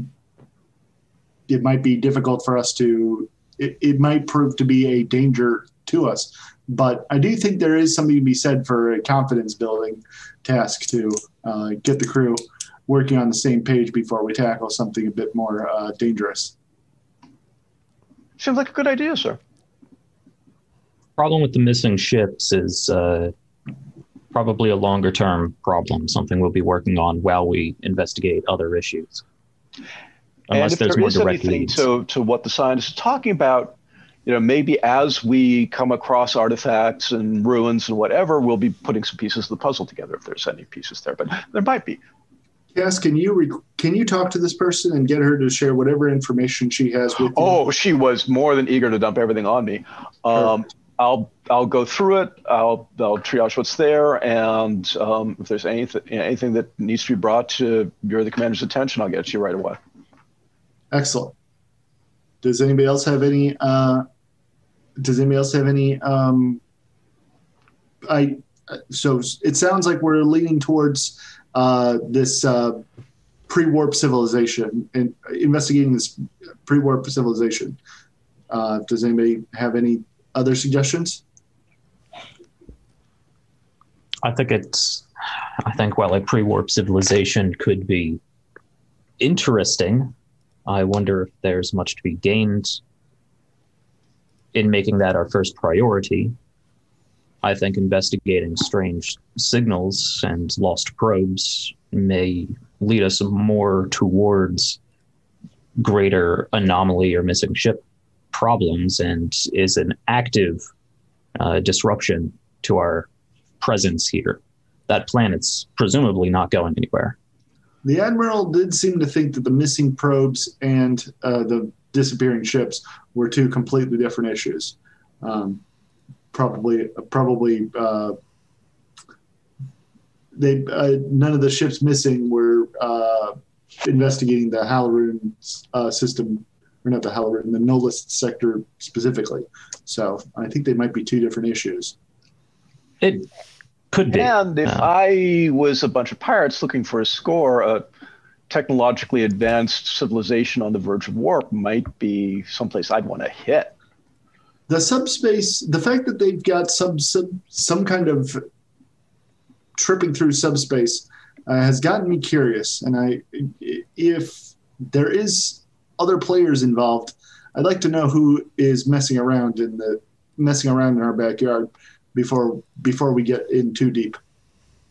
[SPEAKER 4] might be difficult for us to. It might prove to be a danger to us. But I do think there is something to be said for a confidence building task to get the crew working on the same page before we tackle something a bit more dangerous.
[SPEAKER 2] Seems like a good idea, sir.
[SPEAKER 5] Problem with the missing ships is probably a longer-term problem, something we'll be working on while we investigate other issues. Unless
[SPEAKER 2] and if
[SPEAKER 5] there's
[SPEAKER 2] there
[SPEAKER 5] more
[SPEAKER 2] is
[SPEAKER 5] direct
[SPEAKER 2] anything
[SPEAKER 5] leads.
[SPEAKER 2] to what the scientists are talking about, maybe as we come across artifacts and ruins and whatever, we'll be putting some pieces of the puzzle together if there's any pieces there. But there might be.
[SPEAKER 4] Yes, can you talk to this person and get her to share whatever information she has with you?
[SPEAKER 2] Oh, she was more than eager to dump everything on me. I'll go through it. I'll triage what's there, and if there's anything that needs to be brought to the commander's attention, I'll get it to you right away.
[SPEAKER 4] Excellent. Does anybody else have any? So it sounds like we're leaning towards this pre-warp civilization and investigating this pre-warp civilization. Does anybody have any other suggestions?
[SPEAKER 5] I think while a pre-warp civilization could be interesting, I wonder if there's much to be gained in making that our first priority. I think investigating strange signals and lost probes may lead us more towards greater anomaly or missing ship problems and is an active disruption to our presence here. That planet's presumably not going anywhere.
[SPEAKER 4] The Admiral did seem to think that the missing probes and the disappearing ships were two completely different issues. Probably none of the ships missing were investigating the Halaroon system, or not the Halaroon, the Nolist sector specifically. So I think they might be two different issues.
[SPEAKER 5] It could be.
[SPEAKER 2] And if I was a bunch of pirates looking for a score, a technologically advanced civilization on the verge of warp might be someplace I'd want to hit.
[SPEAKER 4] The subspace, the fact that they've got some kind of tripping through subspace has gotten me curious. And if there is other players involved, I'd like to know who is messing around in our backyard before we get in too deep.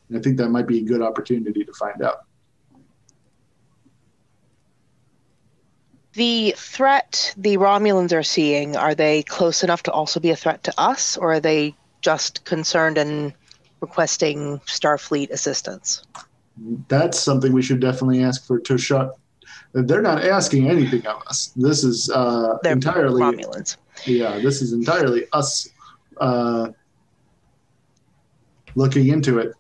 [SPEAKER 4] And I think that might be a good opportunity to find out.
[SPEAKER 1] The threat the Romulans are seeing, are they close enough to also be a threat to us, or are they just concerned and requesting Starfleet assistance?
[SPEAKER 4] That's something we should definitely ask for Toshot. They're not asking anything of us. This is entirely
[SPEAKER 1] Romulans.
[SPEAKER 4] Yeah, this is entirely us looking into it.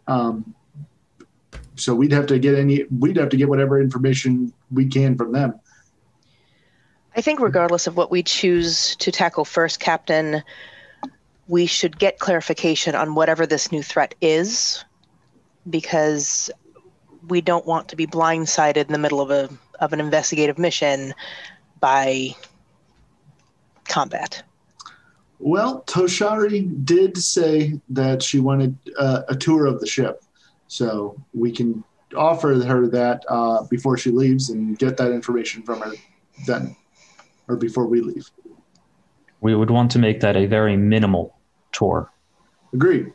[SPEAKER 4] So we'd have to get whatever information we can from them.
[SPEAKER 1] I think regardless of what we choose to tackle first, Captain, we should get clarification on whatever this new threat is, because we don't want to be blindsided in the middle of an investigative mission by combat.
[SPEAKER 4] Well, Toshari did say that she wanted a tour of the ship, so we can offer her that before she leaves and get that information from her then, or before we leave.
[SPEAKER 5] We would want to make that a very minimal tour.
[SPEAKER 4] Agreed.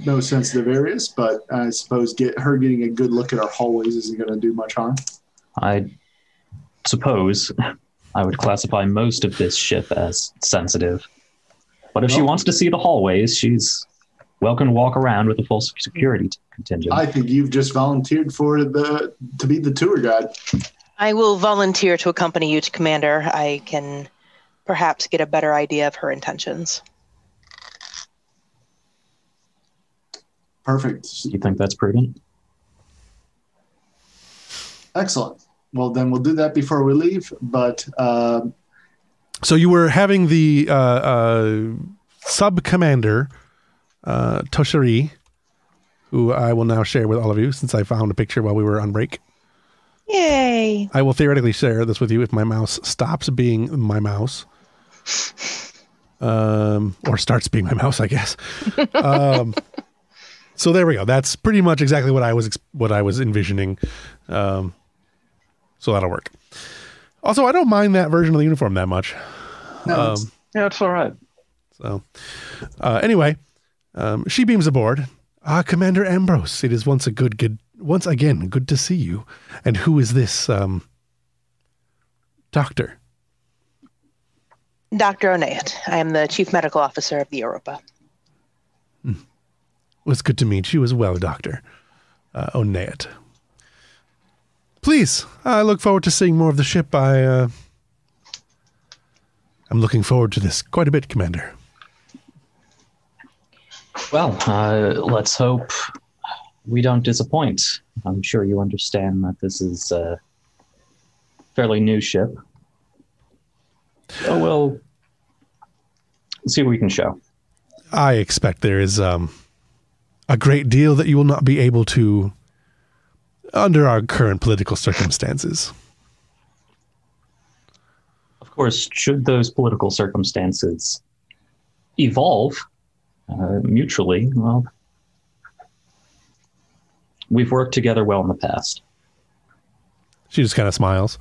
[SPEAKER 4] No sensitive areas, but I suppose getting a good look at our hallways isn't going to do much harm.
[SPEAKER 5] I suppose I would classify most of this ship as sensitive. But if she wants to see the hallways, she's welcome to walk around with a full security contingent.
[SPEAKER 4] I think you've just volunteered to be the tour guide.
[SPEAKER 1] I will volunteer to accompany you to Commander. I can perhaps get a better idea of her intentions.
[SPEAKER 4] Perfect.
[SPEAKER 5] You think that's prudent?
[SPEAKER 4] Excellent. Well, then we'll do that before we leave. But
[SPEAKER 3] so you were having the sub commander Toshari, who I will now share with all of you since I found a picture while we were on break.
[SPEAKER 1] Yay!
[SPEAKER 3] I will theoretically share this with you if my mouse stops being my mouse. or starts being my mouse, I guess. So there we go. That's pretty much exactly what I was envisioning. So that'll work. Also, I don't mind that version of the uniform that much.
[SPEAKER 4] No,
[SPEAKER 2] Yeah, it's all right.
[SPEAKER 3] So anyway, she beams aboard. Commander Ambrose, it is once again good to see you. And who is this doctor?
[SPEAKER 1] Dr. O'Neill. I am the Chief Medical Officer of the Europa.
[SPEAKER 3] Well, it's good to meet you as well, Dr. O'Neill. Please, I look forward to seeing more of the ship. I'm looking forward to this quite a bit, Commander.
[SPEAKER 5] Well, let's hope we don't disappoint. I'm sure you understand that this is a fairly new ship. So we'll see what we can show.
[SPEAKER 3] I expect there is a great deal that you will not be able to under our current political circumstances.
[SPEAKER 5] Of course, should those political circumstances evolve mutually, well, we've worked together well in the past.
[SPEAKER 3] She just kind of smiles.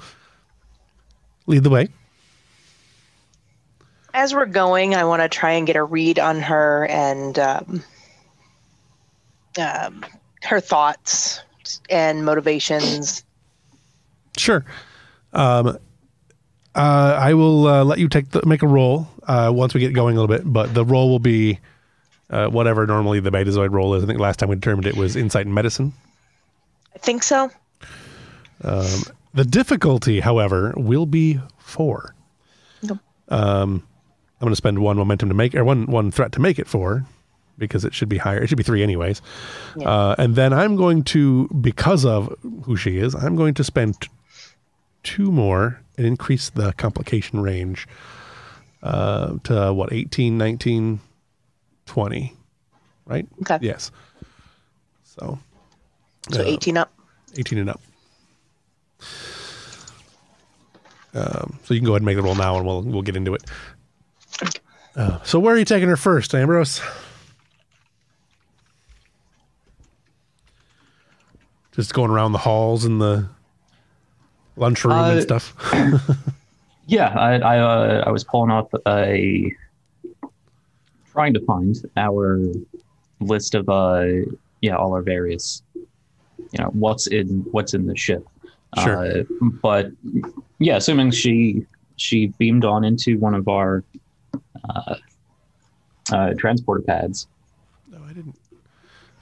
[SPEAKER 3] Lead the way.
[SPEAKER 1] As we're going, I want to try and get a read on her and her thoughts and motivations.
[SPEAKER 3] Sure. I will let you make a roll once we get going a little bit, but the roll will be whatever normally the Betazoid roll is. I think last time we determined it was Insight and Medicine.
[SPEAKER 1] I think so.
[SPEAKER 3] The difficulty, however, will be 4.
[SPEAKER 1] Nope.
[SPEAKER 3] I'm going to spend 1 momentum to make, or one threat to make it 4, because it should be higher. It should be 3 anyways. Yeah. And then I'm going to, because of who she is, I'm going to spend 2 more and increase the complication range to 18, 19, 20, right?
[SPEAKER 1] Okay.
[SPEAKER 3] Yes. So
[SPEAKER 1] 18 up.
[SPEAKER 3] 18 and up. So you can go ahead and make the roll now, and we'll get into it. So where are you taking her first, Ambrose? Just going around the halls and the lunchroom and stuff.
[SPEAKER 5] Yeah, I was pulling up trying to find our list of all our various what's in the ship.
[SPEAKER 3] Sure.
[SPEAKER 5] But yeah, assuming she beamed on into one of our transporter pads.
[SPEAKER 3] No,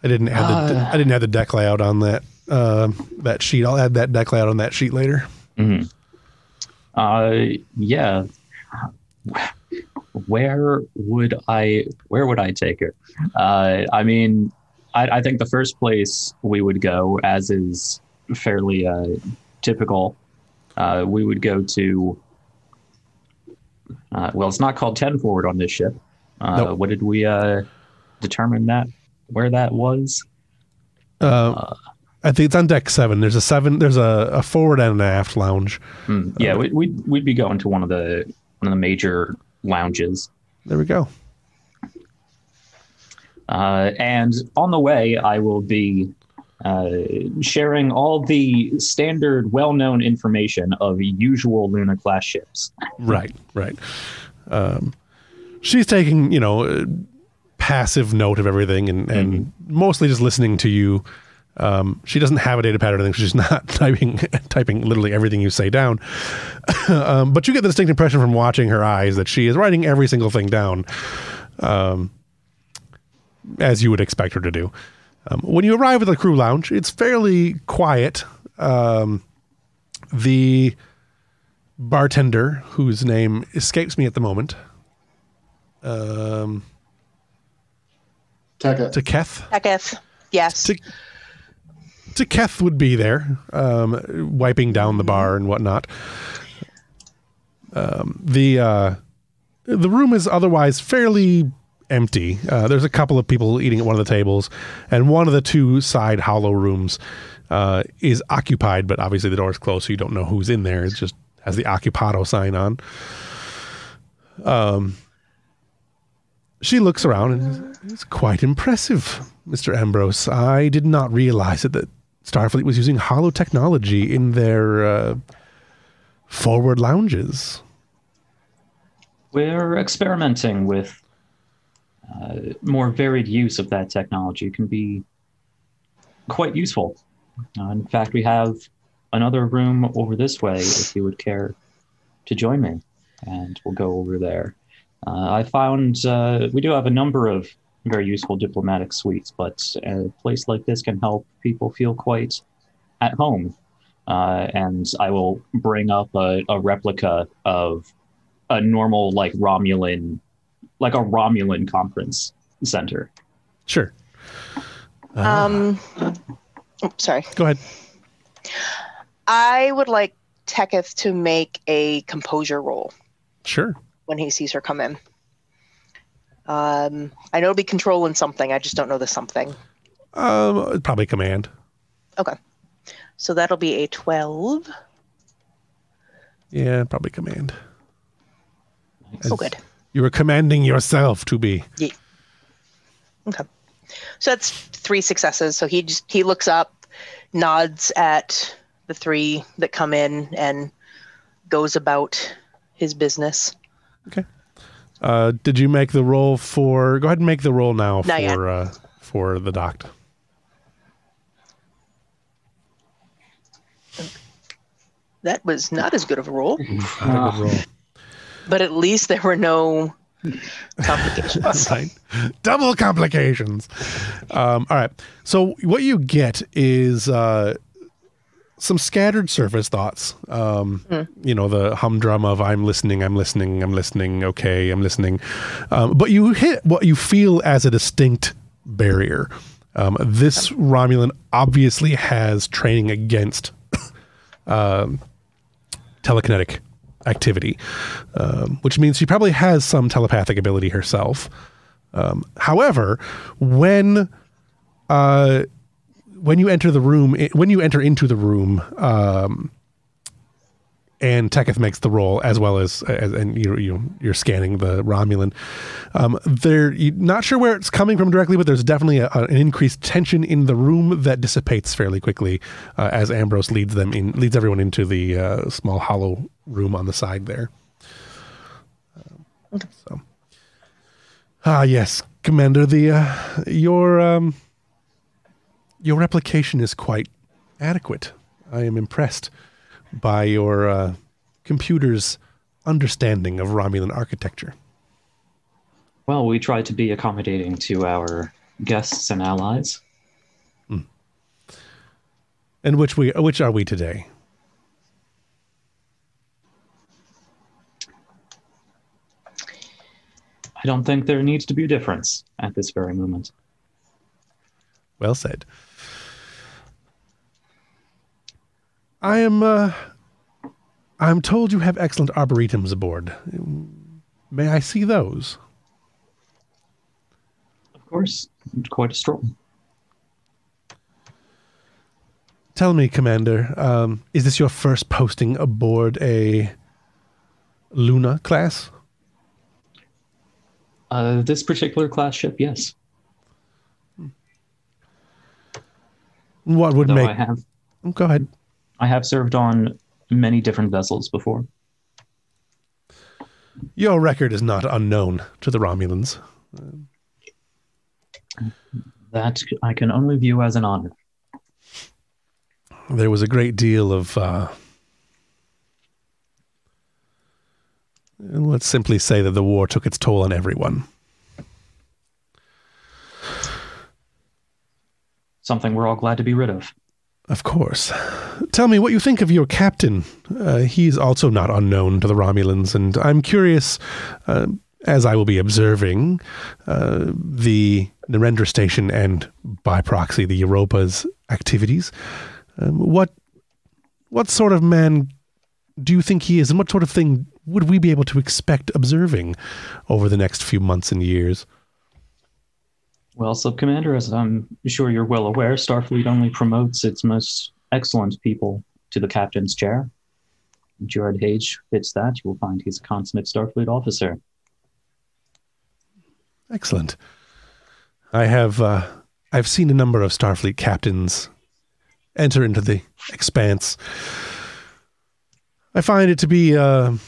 [SPEAKER 3] I didn't have the deck layout on that that sheet. I'll add that deck layout on that sheet later.
[SPEAKER 5] Mm-hmm. Yeah. Where would I take her? I mean, I think the first place we would go, as is fairly typical, we would go to. Well, it's not called 10 forward on this ship.
[SPEAKER 3] Nope.
[SPEAKER 5] What did we determine where that was?
[SPEAKER 3] I think it's on deck 7. There's a 7. There's a forward and an aft lounge.
[SPEAKER 5] Yeah, we'd be going to one of the major lounges.
[SPEAKER 3] There we go.
[SPEAKER 5] And on the way, I will be sharing all the standard, well-known information of usual Luna class ships.
[SPEAKER 3] Right. She's taking, passive note of everything and mostly just listening to you. She doesn't have a data pad or anything. She's not typing literally everything you say down. But you get the distinct impression from watching her eyes that she is writing every single thing down, as you would expect her to do. When you arrive at the crew lounge, it's fairly quiet. The bartender, whose name escapes me at the moment,
[SPEAKER 1] Teketh. Yes.
[SPEAKER 3] Teketh would be there, wiping down the bar and whatnot. The room is otherwise fairly empty. There's a couple of people eating at one of the tables, and one of the 2 side hollow rooms is occupied, but obviously the door is closed, so you don't know who's in there. It just has the occupado sign on. She looks around and it's quite impressive, Mr. Ambrose. I did not realize that Starfleet was using hollow technology in their forward lounges.
[SPEAKER 5] We're experimenting with more varied use of that technology. It can be quite useful. In fact, we have another room over this way if you would care to join me, and we'll go over there. I found we do have a number of very useful diplomatic suites, but a place like this can help people feel quite at home. And I will bring up a replica of a normal, like, Romulan conference center.
[SPEAKER 3] Sure.
[SPEAKER 1] Sorry.
[SPEAKER 3] Go ahead.
[SPEAKER 1] I would like Teketh to make a composure roll
[SPEAKER 3] Sure.
[SPEAKER 1] when he sees her come in. I know it'll be controlling something. I just don't know the something.
[SPEAKER 3] Probably command.
[SPEAKER 1] Okay. So that'll be a 12.
[SPEAKER 3] Yeah, probably command.
[SPEAKER 1] Oh, good.
[SPEAKER 3] You were commanding yourself to be.
[SPEAKER 1] Yeah. Okay. So that's 3 successes. So he looks up, nods at the 3 that come in, and goes about his business.
[SPEAKER 3] Okay. Did you make the roll for? Go ahead and make the roll now for the docked.
[SPEAKER 1] That was not as good of a roll,
[SPEAKER 3] Not a good roll.
[SPEAKER 1] but at least there were no complications.
[SPEAKER 3] Right. Double complications. All right. So what you get is some scattered surface thoughts. You know, the humdrum of I'm listening, okay, I'm listening. But you hit what you feel as a distinct barrier. This Romulan obviously has training against telekinetic activity, which means she probably has some telepathic ability herself. However, when you enter into the room, and Teketh makes the roll as well as and you're scanning the Romulan. You're not sure where it's coming from directly, but there's definitely an increased tension in the room that dissipates fairly quickly as Ambrose leads everyone into the small hollow room on the side there. Yes, Commander. Your replication is quite adequate. I am impressed by your computer's understanding of Romulan architecture.
[SPEAKER 5] Well, we try to be accommodating to our guests and allies.
[SPEAKER 3] And which are we today?
[SPEAKER 5] I don't think there needs to be a difference at this very moment.
[SPEAKER 3] Well said. I'm told you have excellent arboretums aboard. May I see those?
[SPEAKER 5] Of course, quite a stroll.
[SPEAKER 3] Tell me, Commander, is this your first posting aboard a Luna class?
[SPEAKER 5] This particular class ship, yes.
[SPEAKER 3] What would
[SPEAKER 5] Though
[SPEAKER 3] make... Go ahead.
[SPEAKER 5] I have served on many different vessels before.
[SPEAKER 3] Your record is not unknown to the Romulans.
[SPEAKER 5] That I can only view as an honor.
[SPEAKER 3] There was a great deal of... let's simply say that the war took its toll on everyone.
[SPEAKER 5] Something we're all glad to be rid of.
[SPEAKER 3] Of course. Tell me what you think of your captain. He's also not unknown to the Romulans, and I'm curious, as I will be observing the Narendra Station and, by proxy, the Europa's activities, what sort of man do you think he is, and what sort of thing would we be able to expect observing over the next few months and years?
[SPEAKER 5] Well, Sub-Commander, as I'm sure you're well aware, Starfleet only promotes its most excellent people to the captain's chair. Jared Hage fits that. You will find he's a consummate Starfleet officer.
[SPEAKER 3] Excellent. I've seen a number of Starfleet captains enter into the Expanse. I find it to be an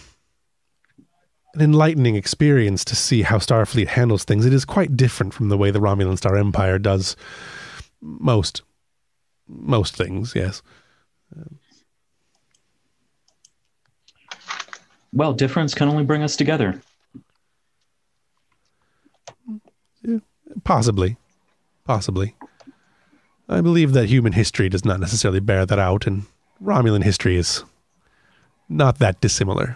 [SPEAKER 3] enlightening experience to see how Starfleet handles things. It is quite different from the way the Romulan Star Empire does most things, yes.
[SPEAKER 5] Well, difference can only bring us together.
[SPEAKER 3] Possibly. I believe that human history does not necessarily bear that out, and Romulan history is not that dissimilar.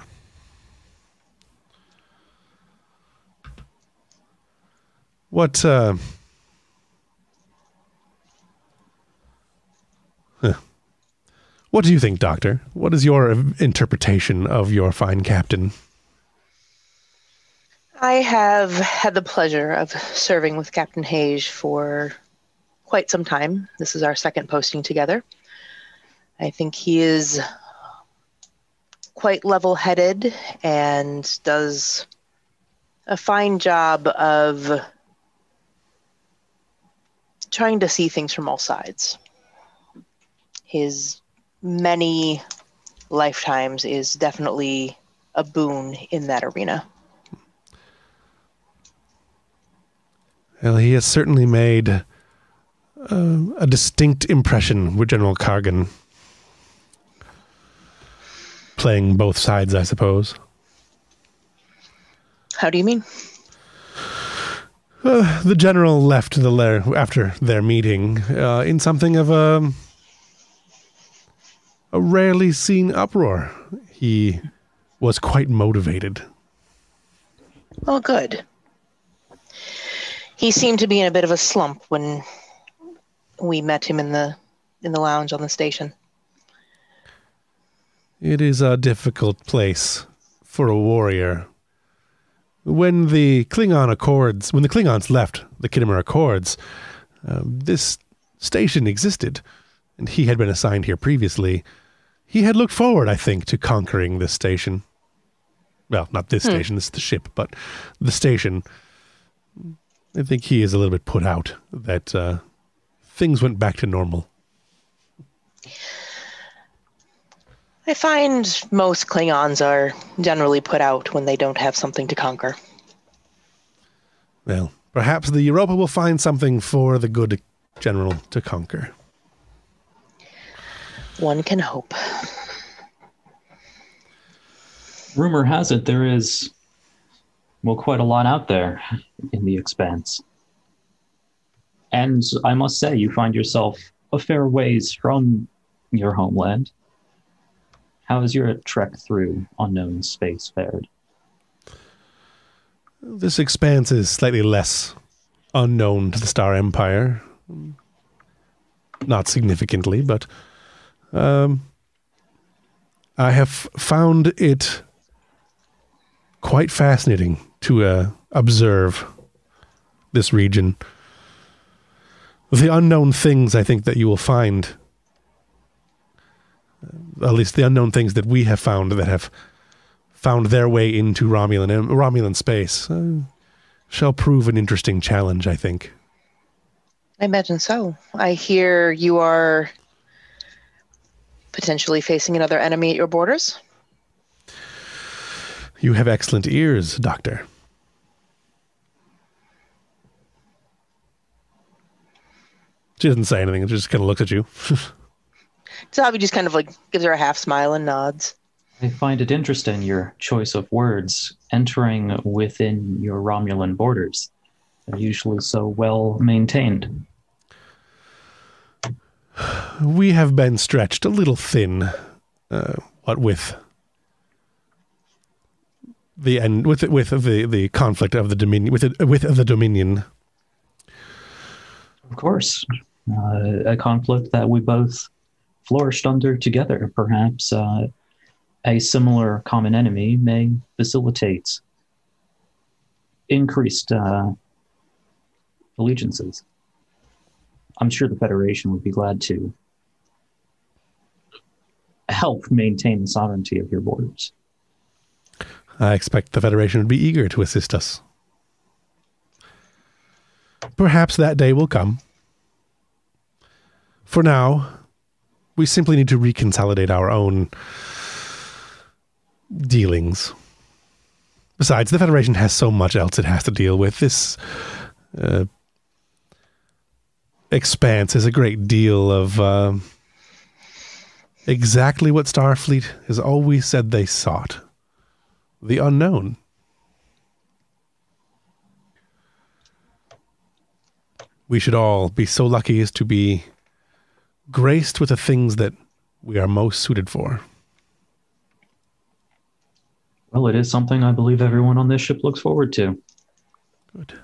[SPEAKER 3] What do you think, Doctor? What is your interpretation of your fine captain?
[SPEAKER 1] I have had the pleasure of serving with Captain Hage for quite some time. This is our second posting together. I think he is quite level-headed and does a fine job of trying to see things from all sides. His many lifetimes is definitely a boon in that arena.
[SPEAKER 3] Well, he has certainly made a distinct impression with General Kargan. Playing both sides, I suppose.
[SPEAKER 1] How do you mean?
[SPEAKER 3] The general left the lair after their meeting in something of a rarely seen uproar. He was quite motivated.
[SPEAKER 1] Well, good. He seemed to be in a bit of a slump when we met him in the lounge on the station.
[SPEAKER 3] It is a difficult place for a warrior. When the Klingons left the Khitomer Accords, this station existed, and he had been assigned here previously. He had looked forward, I think, to conquering this station. Well, not this station, this is the ship, but the station. I think he is a little bit put out that things went back to normal.
[SPEAKER 1] I find most Klingons are generally put out when they don't have something to conquer.
[SPEAKER 3] Well, perhaps the Europa will find something for the good general to conquer.
[SPEAKER 1] One can hope.
[SPEAKER 5] Rumor has it there is, well, quite a lot out there in the Expanse. And I must say, you find yourself a fair ways from your homeland. How has your trek through unknown space fared?
[SPEAKER 3] This Expanse is slightly less unknown to the Star Empire. Not significantly, but I have found it quite fascinating to observe this region. The unknown things I think that you will find, at least the unknown things that we have found that have found their way into Romulan space, shall prove an interesting challenge, I think.
[SPEAKER 1] I imagine so. I hear you are potentially facing another enemy at your borders.
[SPEAKER 3] You have excellent ears, Doctor. She doesn't say anything. She just kind of looks at you.
[SPEAKER 1] So Abby just kind of like gives her a half smile and nods.
[SPEAKER 5] I find it interesting, your choice of words entering within your Romulan borders. They're usually so well maintained.
[SPEAKER 3] We have been stretched a little thin, what with the end, with the conflict of the Dominion, with the Dominion.
[SPEAKER 5] Of course, a conflict that we both flourished under together. Perhaps a similar common enemy may facilitate increased allegiances. I'm sure the Federation would be glad to help maintain the sovereignty of your borders.
[SPEAKER 3] I expect the Federation would be eager to assist us. Perhaps that day will come. For now, we simply need to reconsolidate our own dealings. Besides, the Federation has so much else it has to deal with. This Expanse is a great deal of exactly what Starfleet has always said they sought. The unknown. We should all be so lucky as to be graced with the things that we are most suited for.
[SPEAKER 5] Well, it is something I believe everyone on this ship looks forward to.
[SPEAKER 3] Good.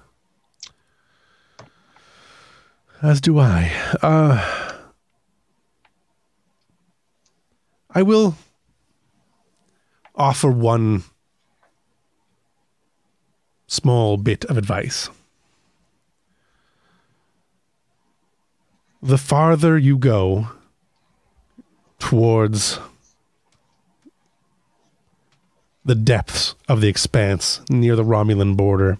[SPEAKER 3] As do I. I will offer one small bit of advice. The farther you go towards the depths of the Expanse near the Romulan border,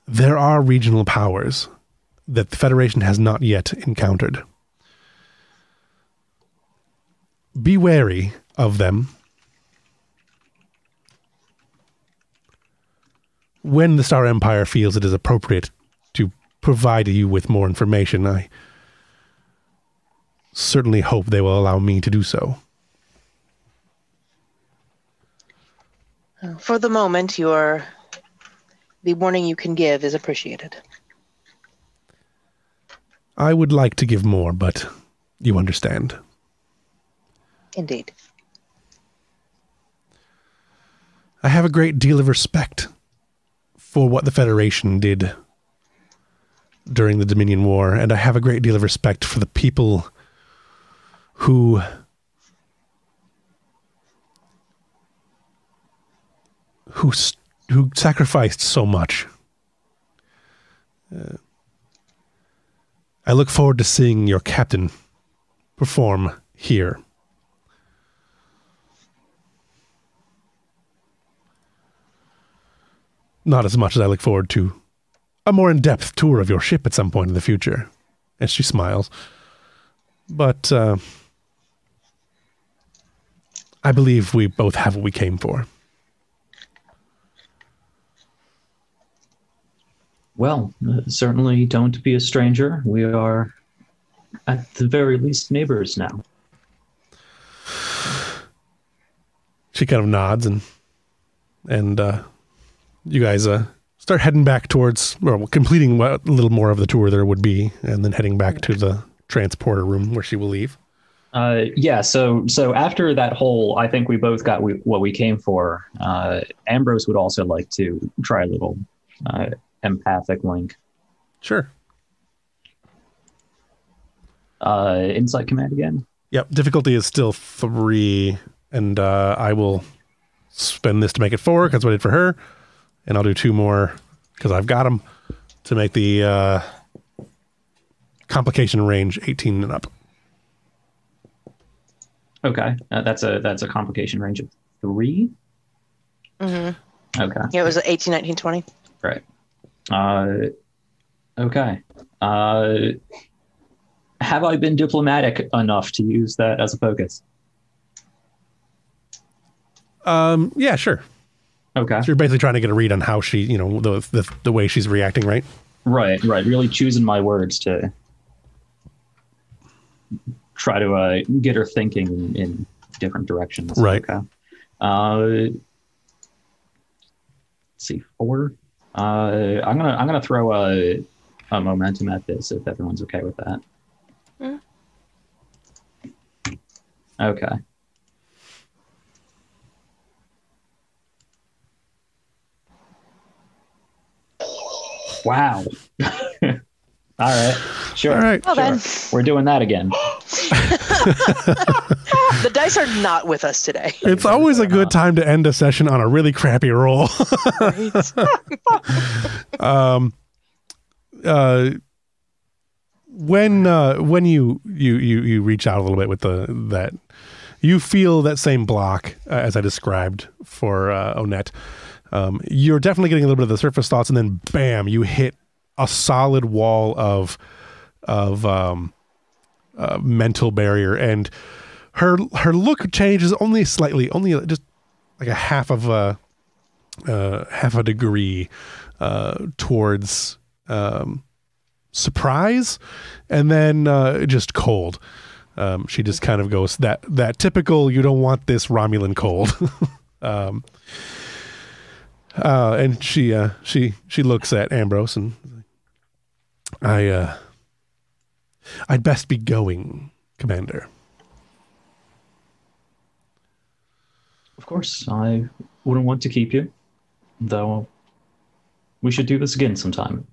[SPEAKER 3] there are regional powers that the Federation has not yet encountered. Be wary of them. When the Star Empire feels it is appropriate to provide you with more information, I certainly hope they will allow me to do so.
[SPEAKER 1] For the moment, the warning you can give is appreciated.
[SPEAKER 3] I would like to give more, but you understand.
[SPEAKER 1] Indeed.
[SPEAKER 3] I have a great deal of respect for what the Federation did during the Dominion War, and I have a great deal of respect for the people who sacrificed so much. I look forward to seeing your captain perform here. Not as much as I look forward to a more in-depth tour of your ship at some point in the future. And she smiles. But I believe we both have what we came for.
[SPEAKER 5] Well, certainly don't be a stranger. We are, at the very least, neighbors now.
[SPEAKER 3] She kind of nods, and you guys start heading back towards, or completing what little more of the tour there would be, and then heading back to the transporter room where she will leave.
[SPEAKER 5] Yeah, so after that whole, I think we both got what we came for. Ambrose would also like to try a little empathic link.
[SPEAKER 3] Sure.
[SPEAKER 5] Insight command again?
[SPEAKER 3] Yep, difficulty is still 3, and I will spend this to make it 4, because I did for her, and I'll do 2 more, because I've got them, to make the complication range 18 and up.
[SPEAKER 5] Okay, that's a complication range of 3?
[SPEAKER 1] Mm-hmm.
[SPEAKER 5] Okay.
[SPEAKER 1] Yeah, it was 18, 19, 20.
[SPEAKER 5] Right. Okay. Have I been diplomatic enough to use that as a focus?
[SPEAKER 3] Yeah, sure.
[SPEAKER 5] Okay.
[SPEAKER 3] So you're basically trying to get a read on how she, the way she's reacting, right?
[SPEAKER 5] Right. Really choosing my words to try to get her thinking in different directions.
[SPEAKER 3] Right.
[SPEAKER 5] Okay. Let's see, 4. I'm gonna throw a momentum at this if everyone's okay with that.
[SPEAKER 1] Mm.
[SPEAKER 5] Okay. Wow. All right. Sure.
[SPEAKER 3] All right.
[SPEAKER 1] Well, then.
[SPEAKER 5] We're doing that again.
[SPEAKER 1] The dice are not with us today.
[SPEAKER 3] It's always a good time to end a session on a really crappy roll. When you reach out a little bit with that, you feel that same block as I described for Onette. You're definitely getting a little bit of the surface thoughts, and then bam, you hit a solid wall of mental barrier, and her look changes only slightly, only just like a half a degree towards surprise, and then just cold. She just kind of goes that typical you don't want this Romulan cold. And she looks at Ambrose and I'd best be going, Commander.
[SPEAKER 5] Of course, I wouldn't want to keep you, though we should do this again sometime.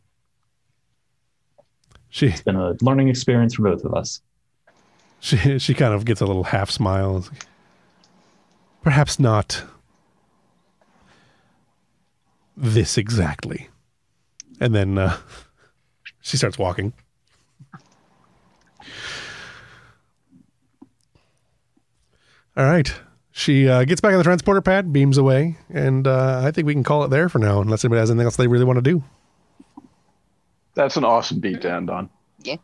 [SPEAKER 5] It's been a learning experience for both of us.
[SPEAKER 3] She kind of gets a little half smile. Perhaps not this exactly. And then she starts walking. All right. She gets back on the transporter pad, beams away, and I think we can call it there for now, unless anybody has anything else they really want to do.
[SPEAKER 2] That's an awesome beat to end on.
[SPEAKER 1] Yeah.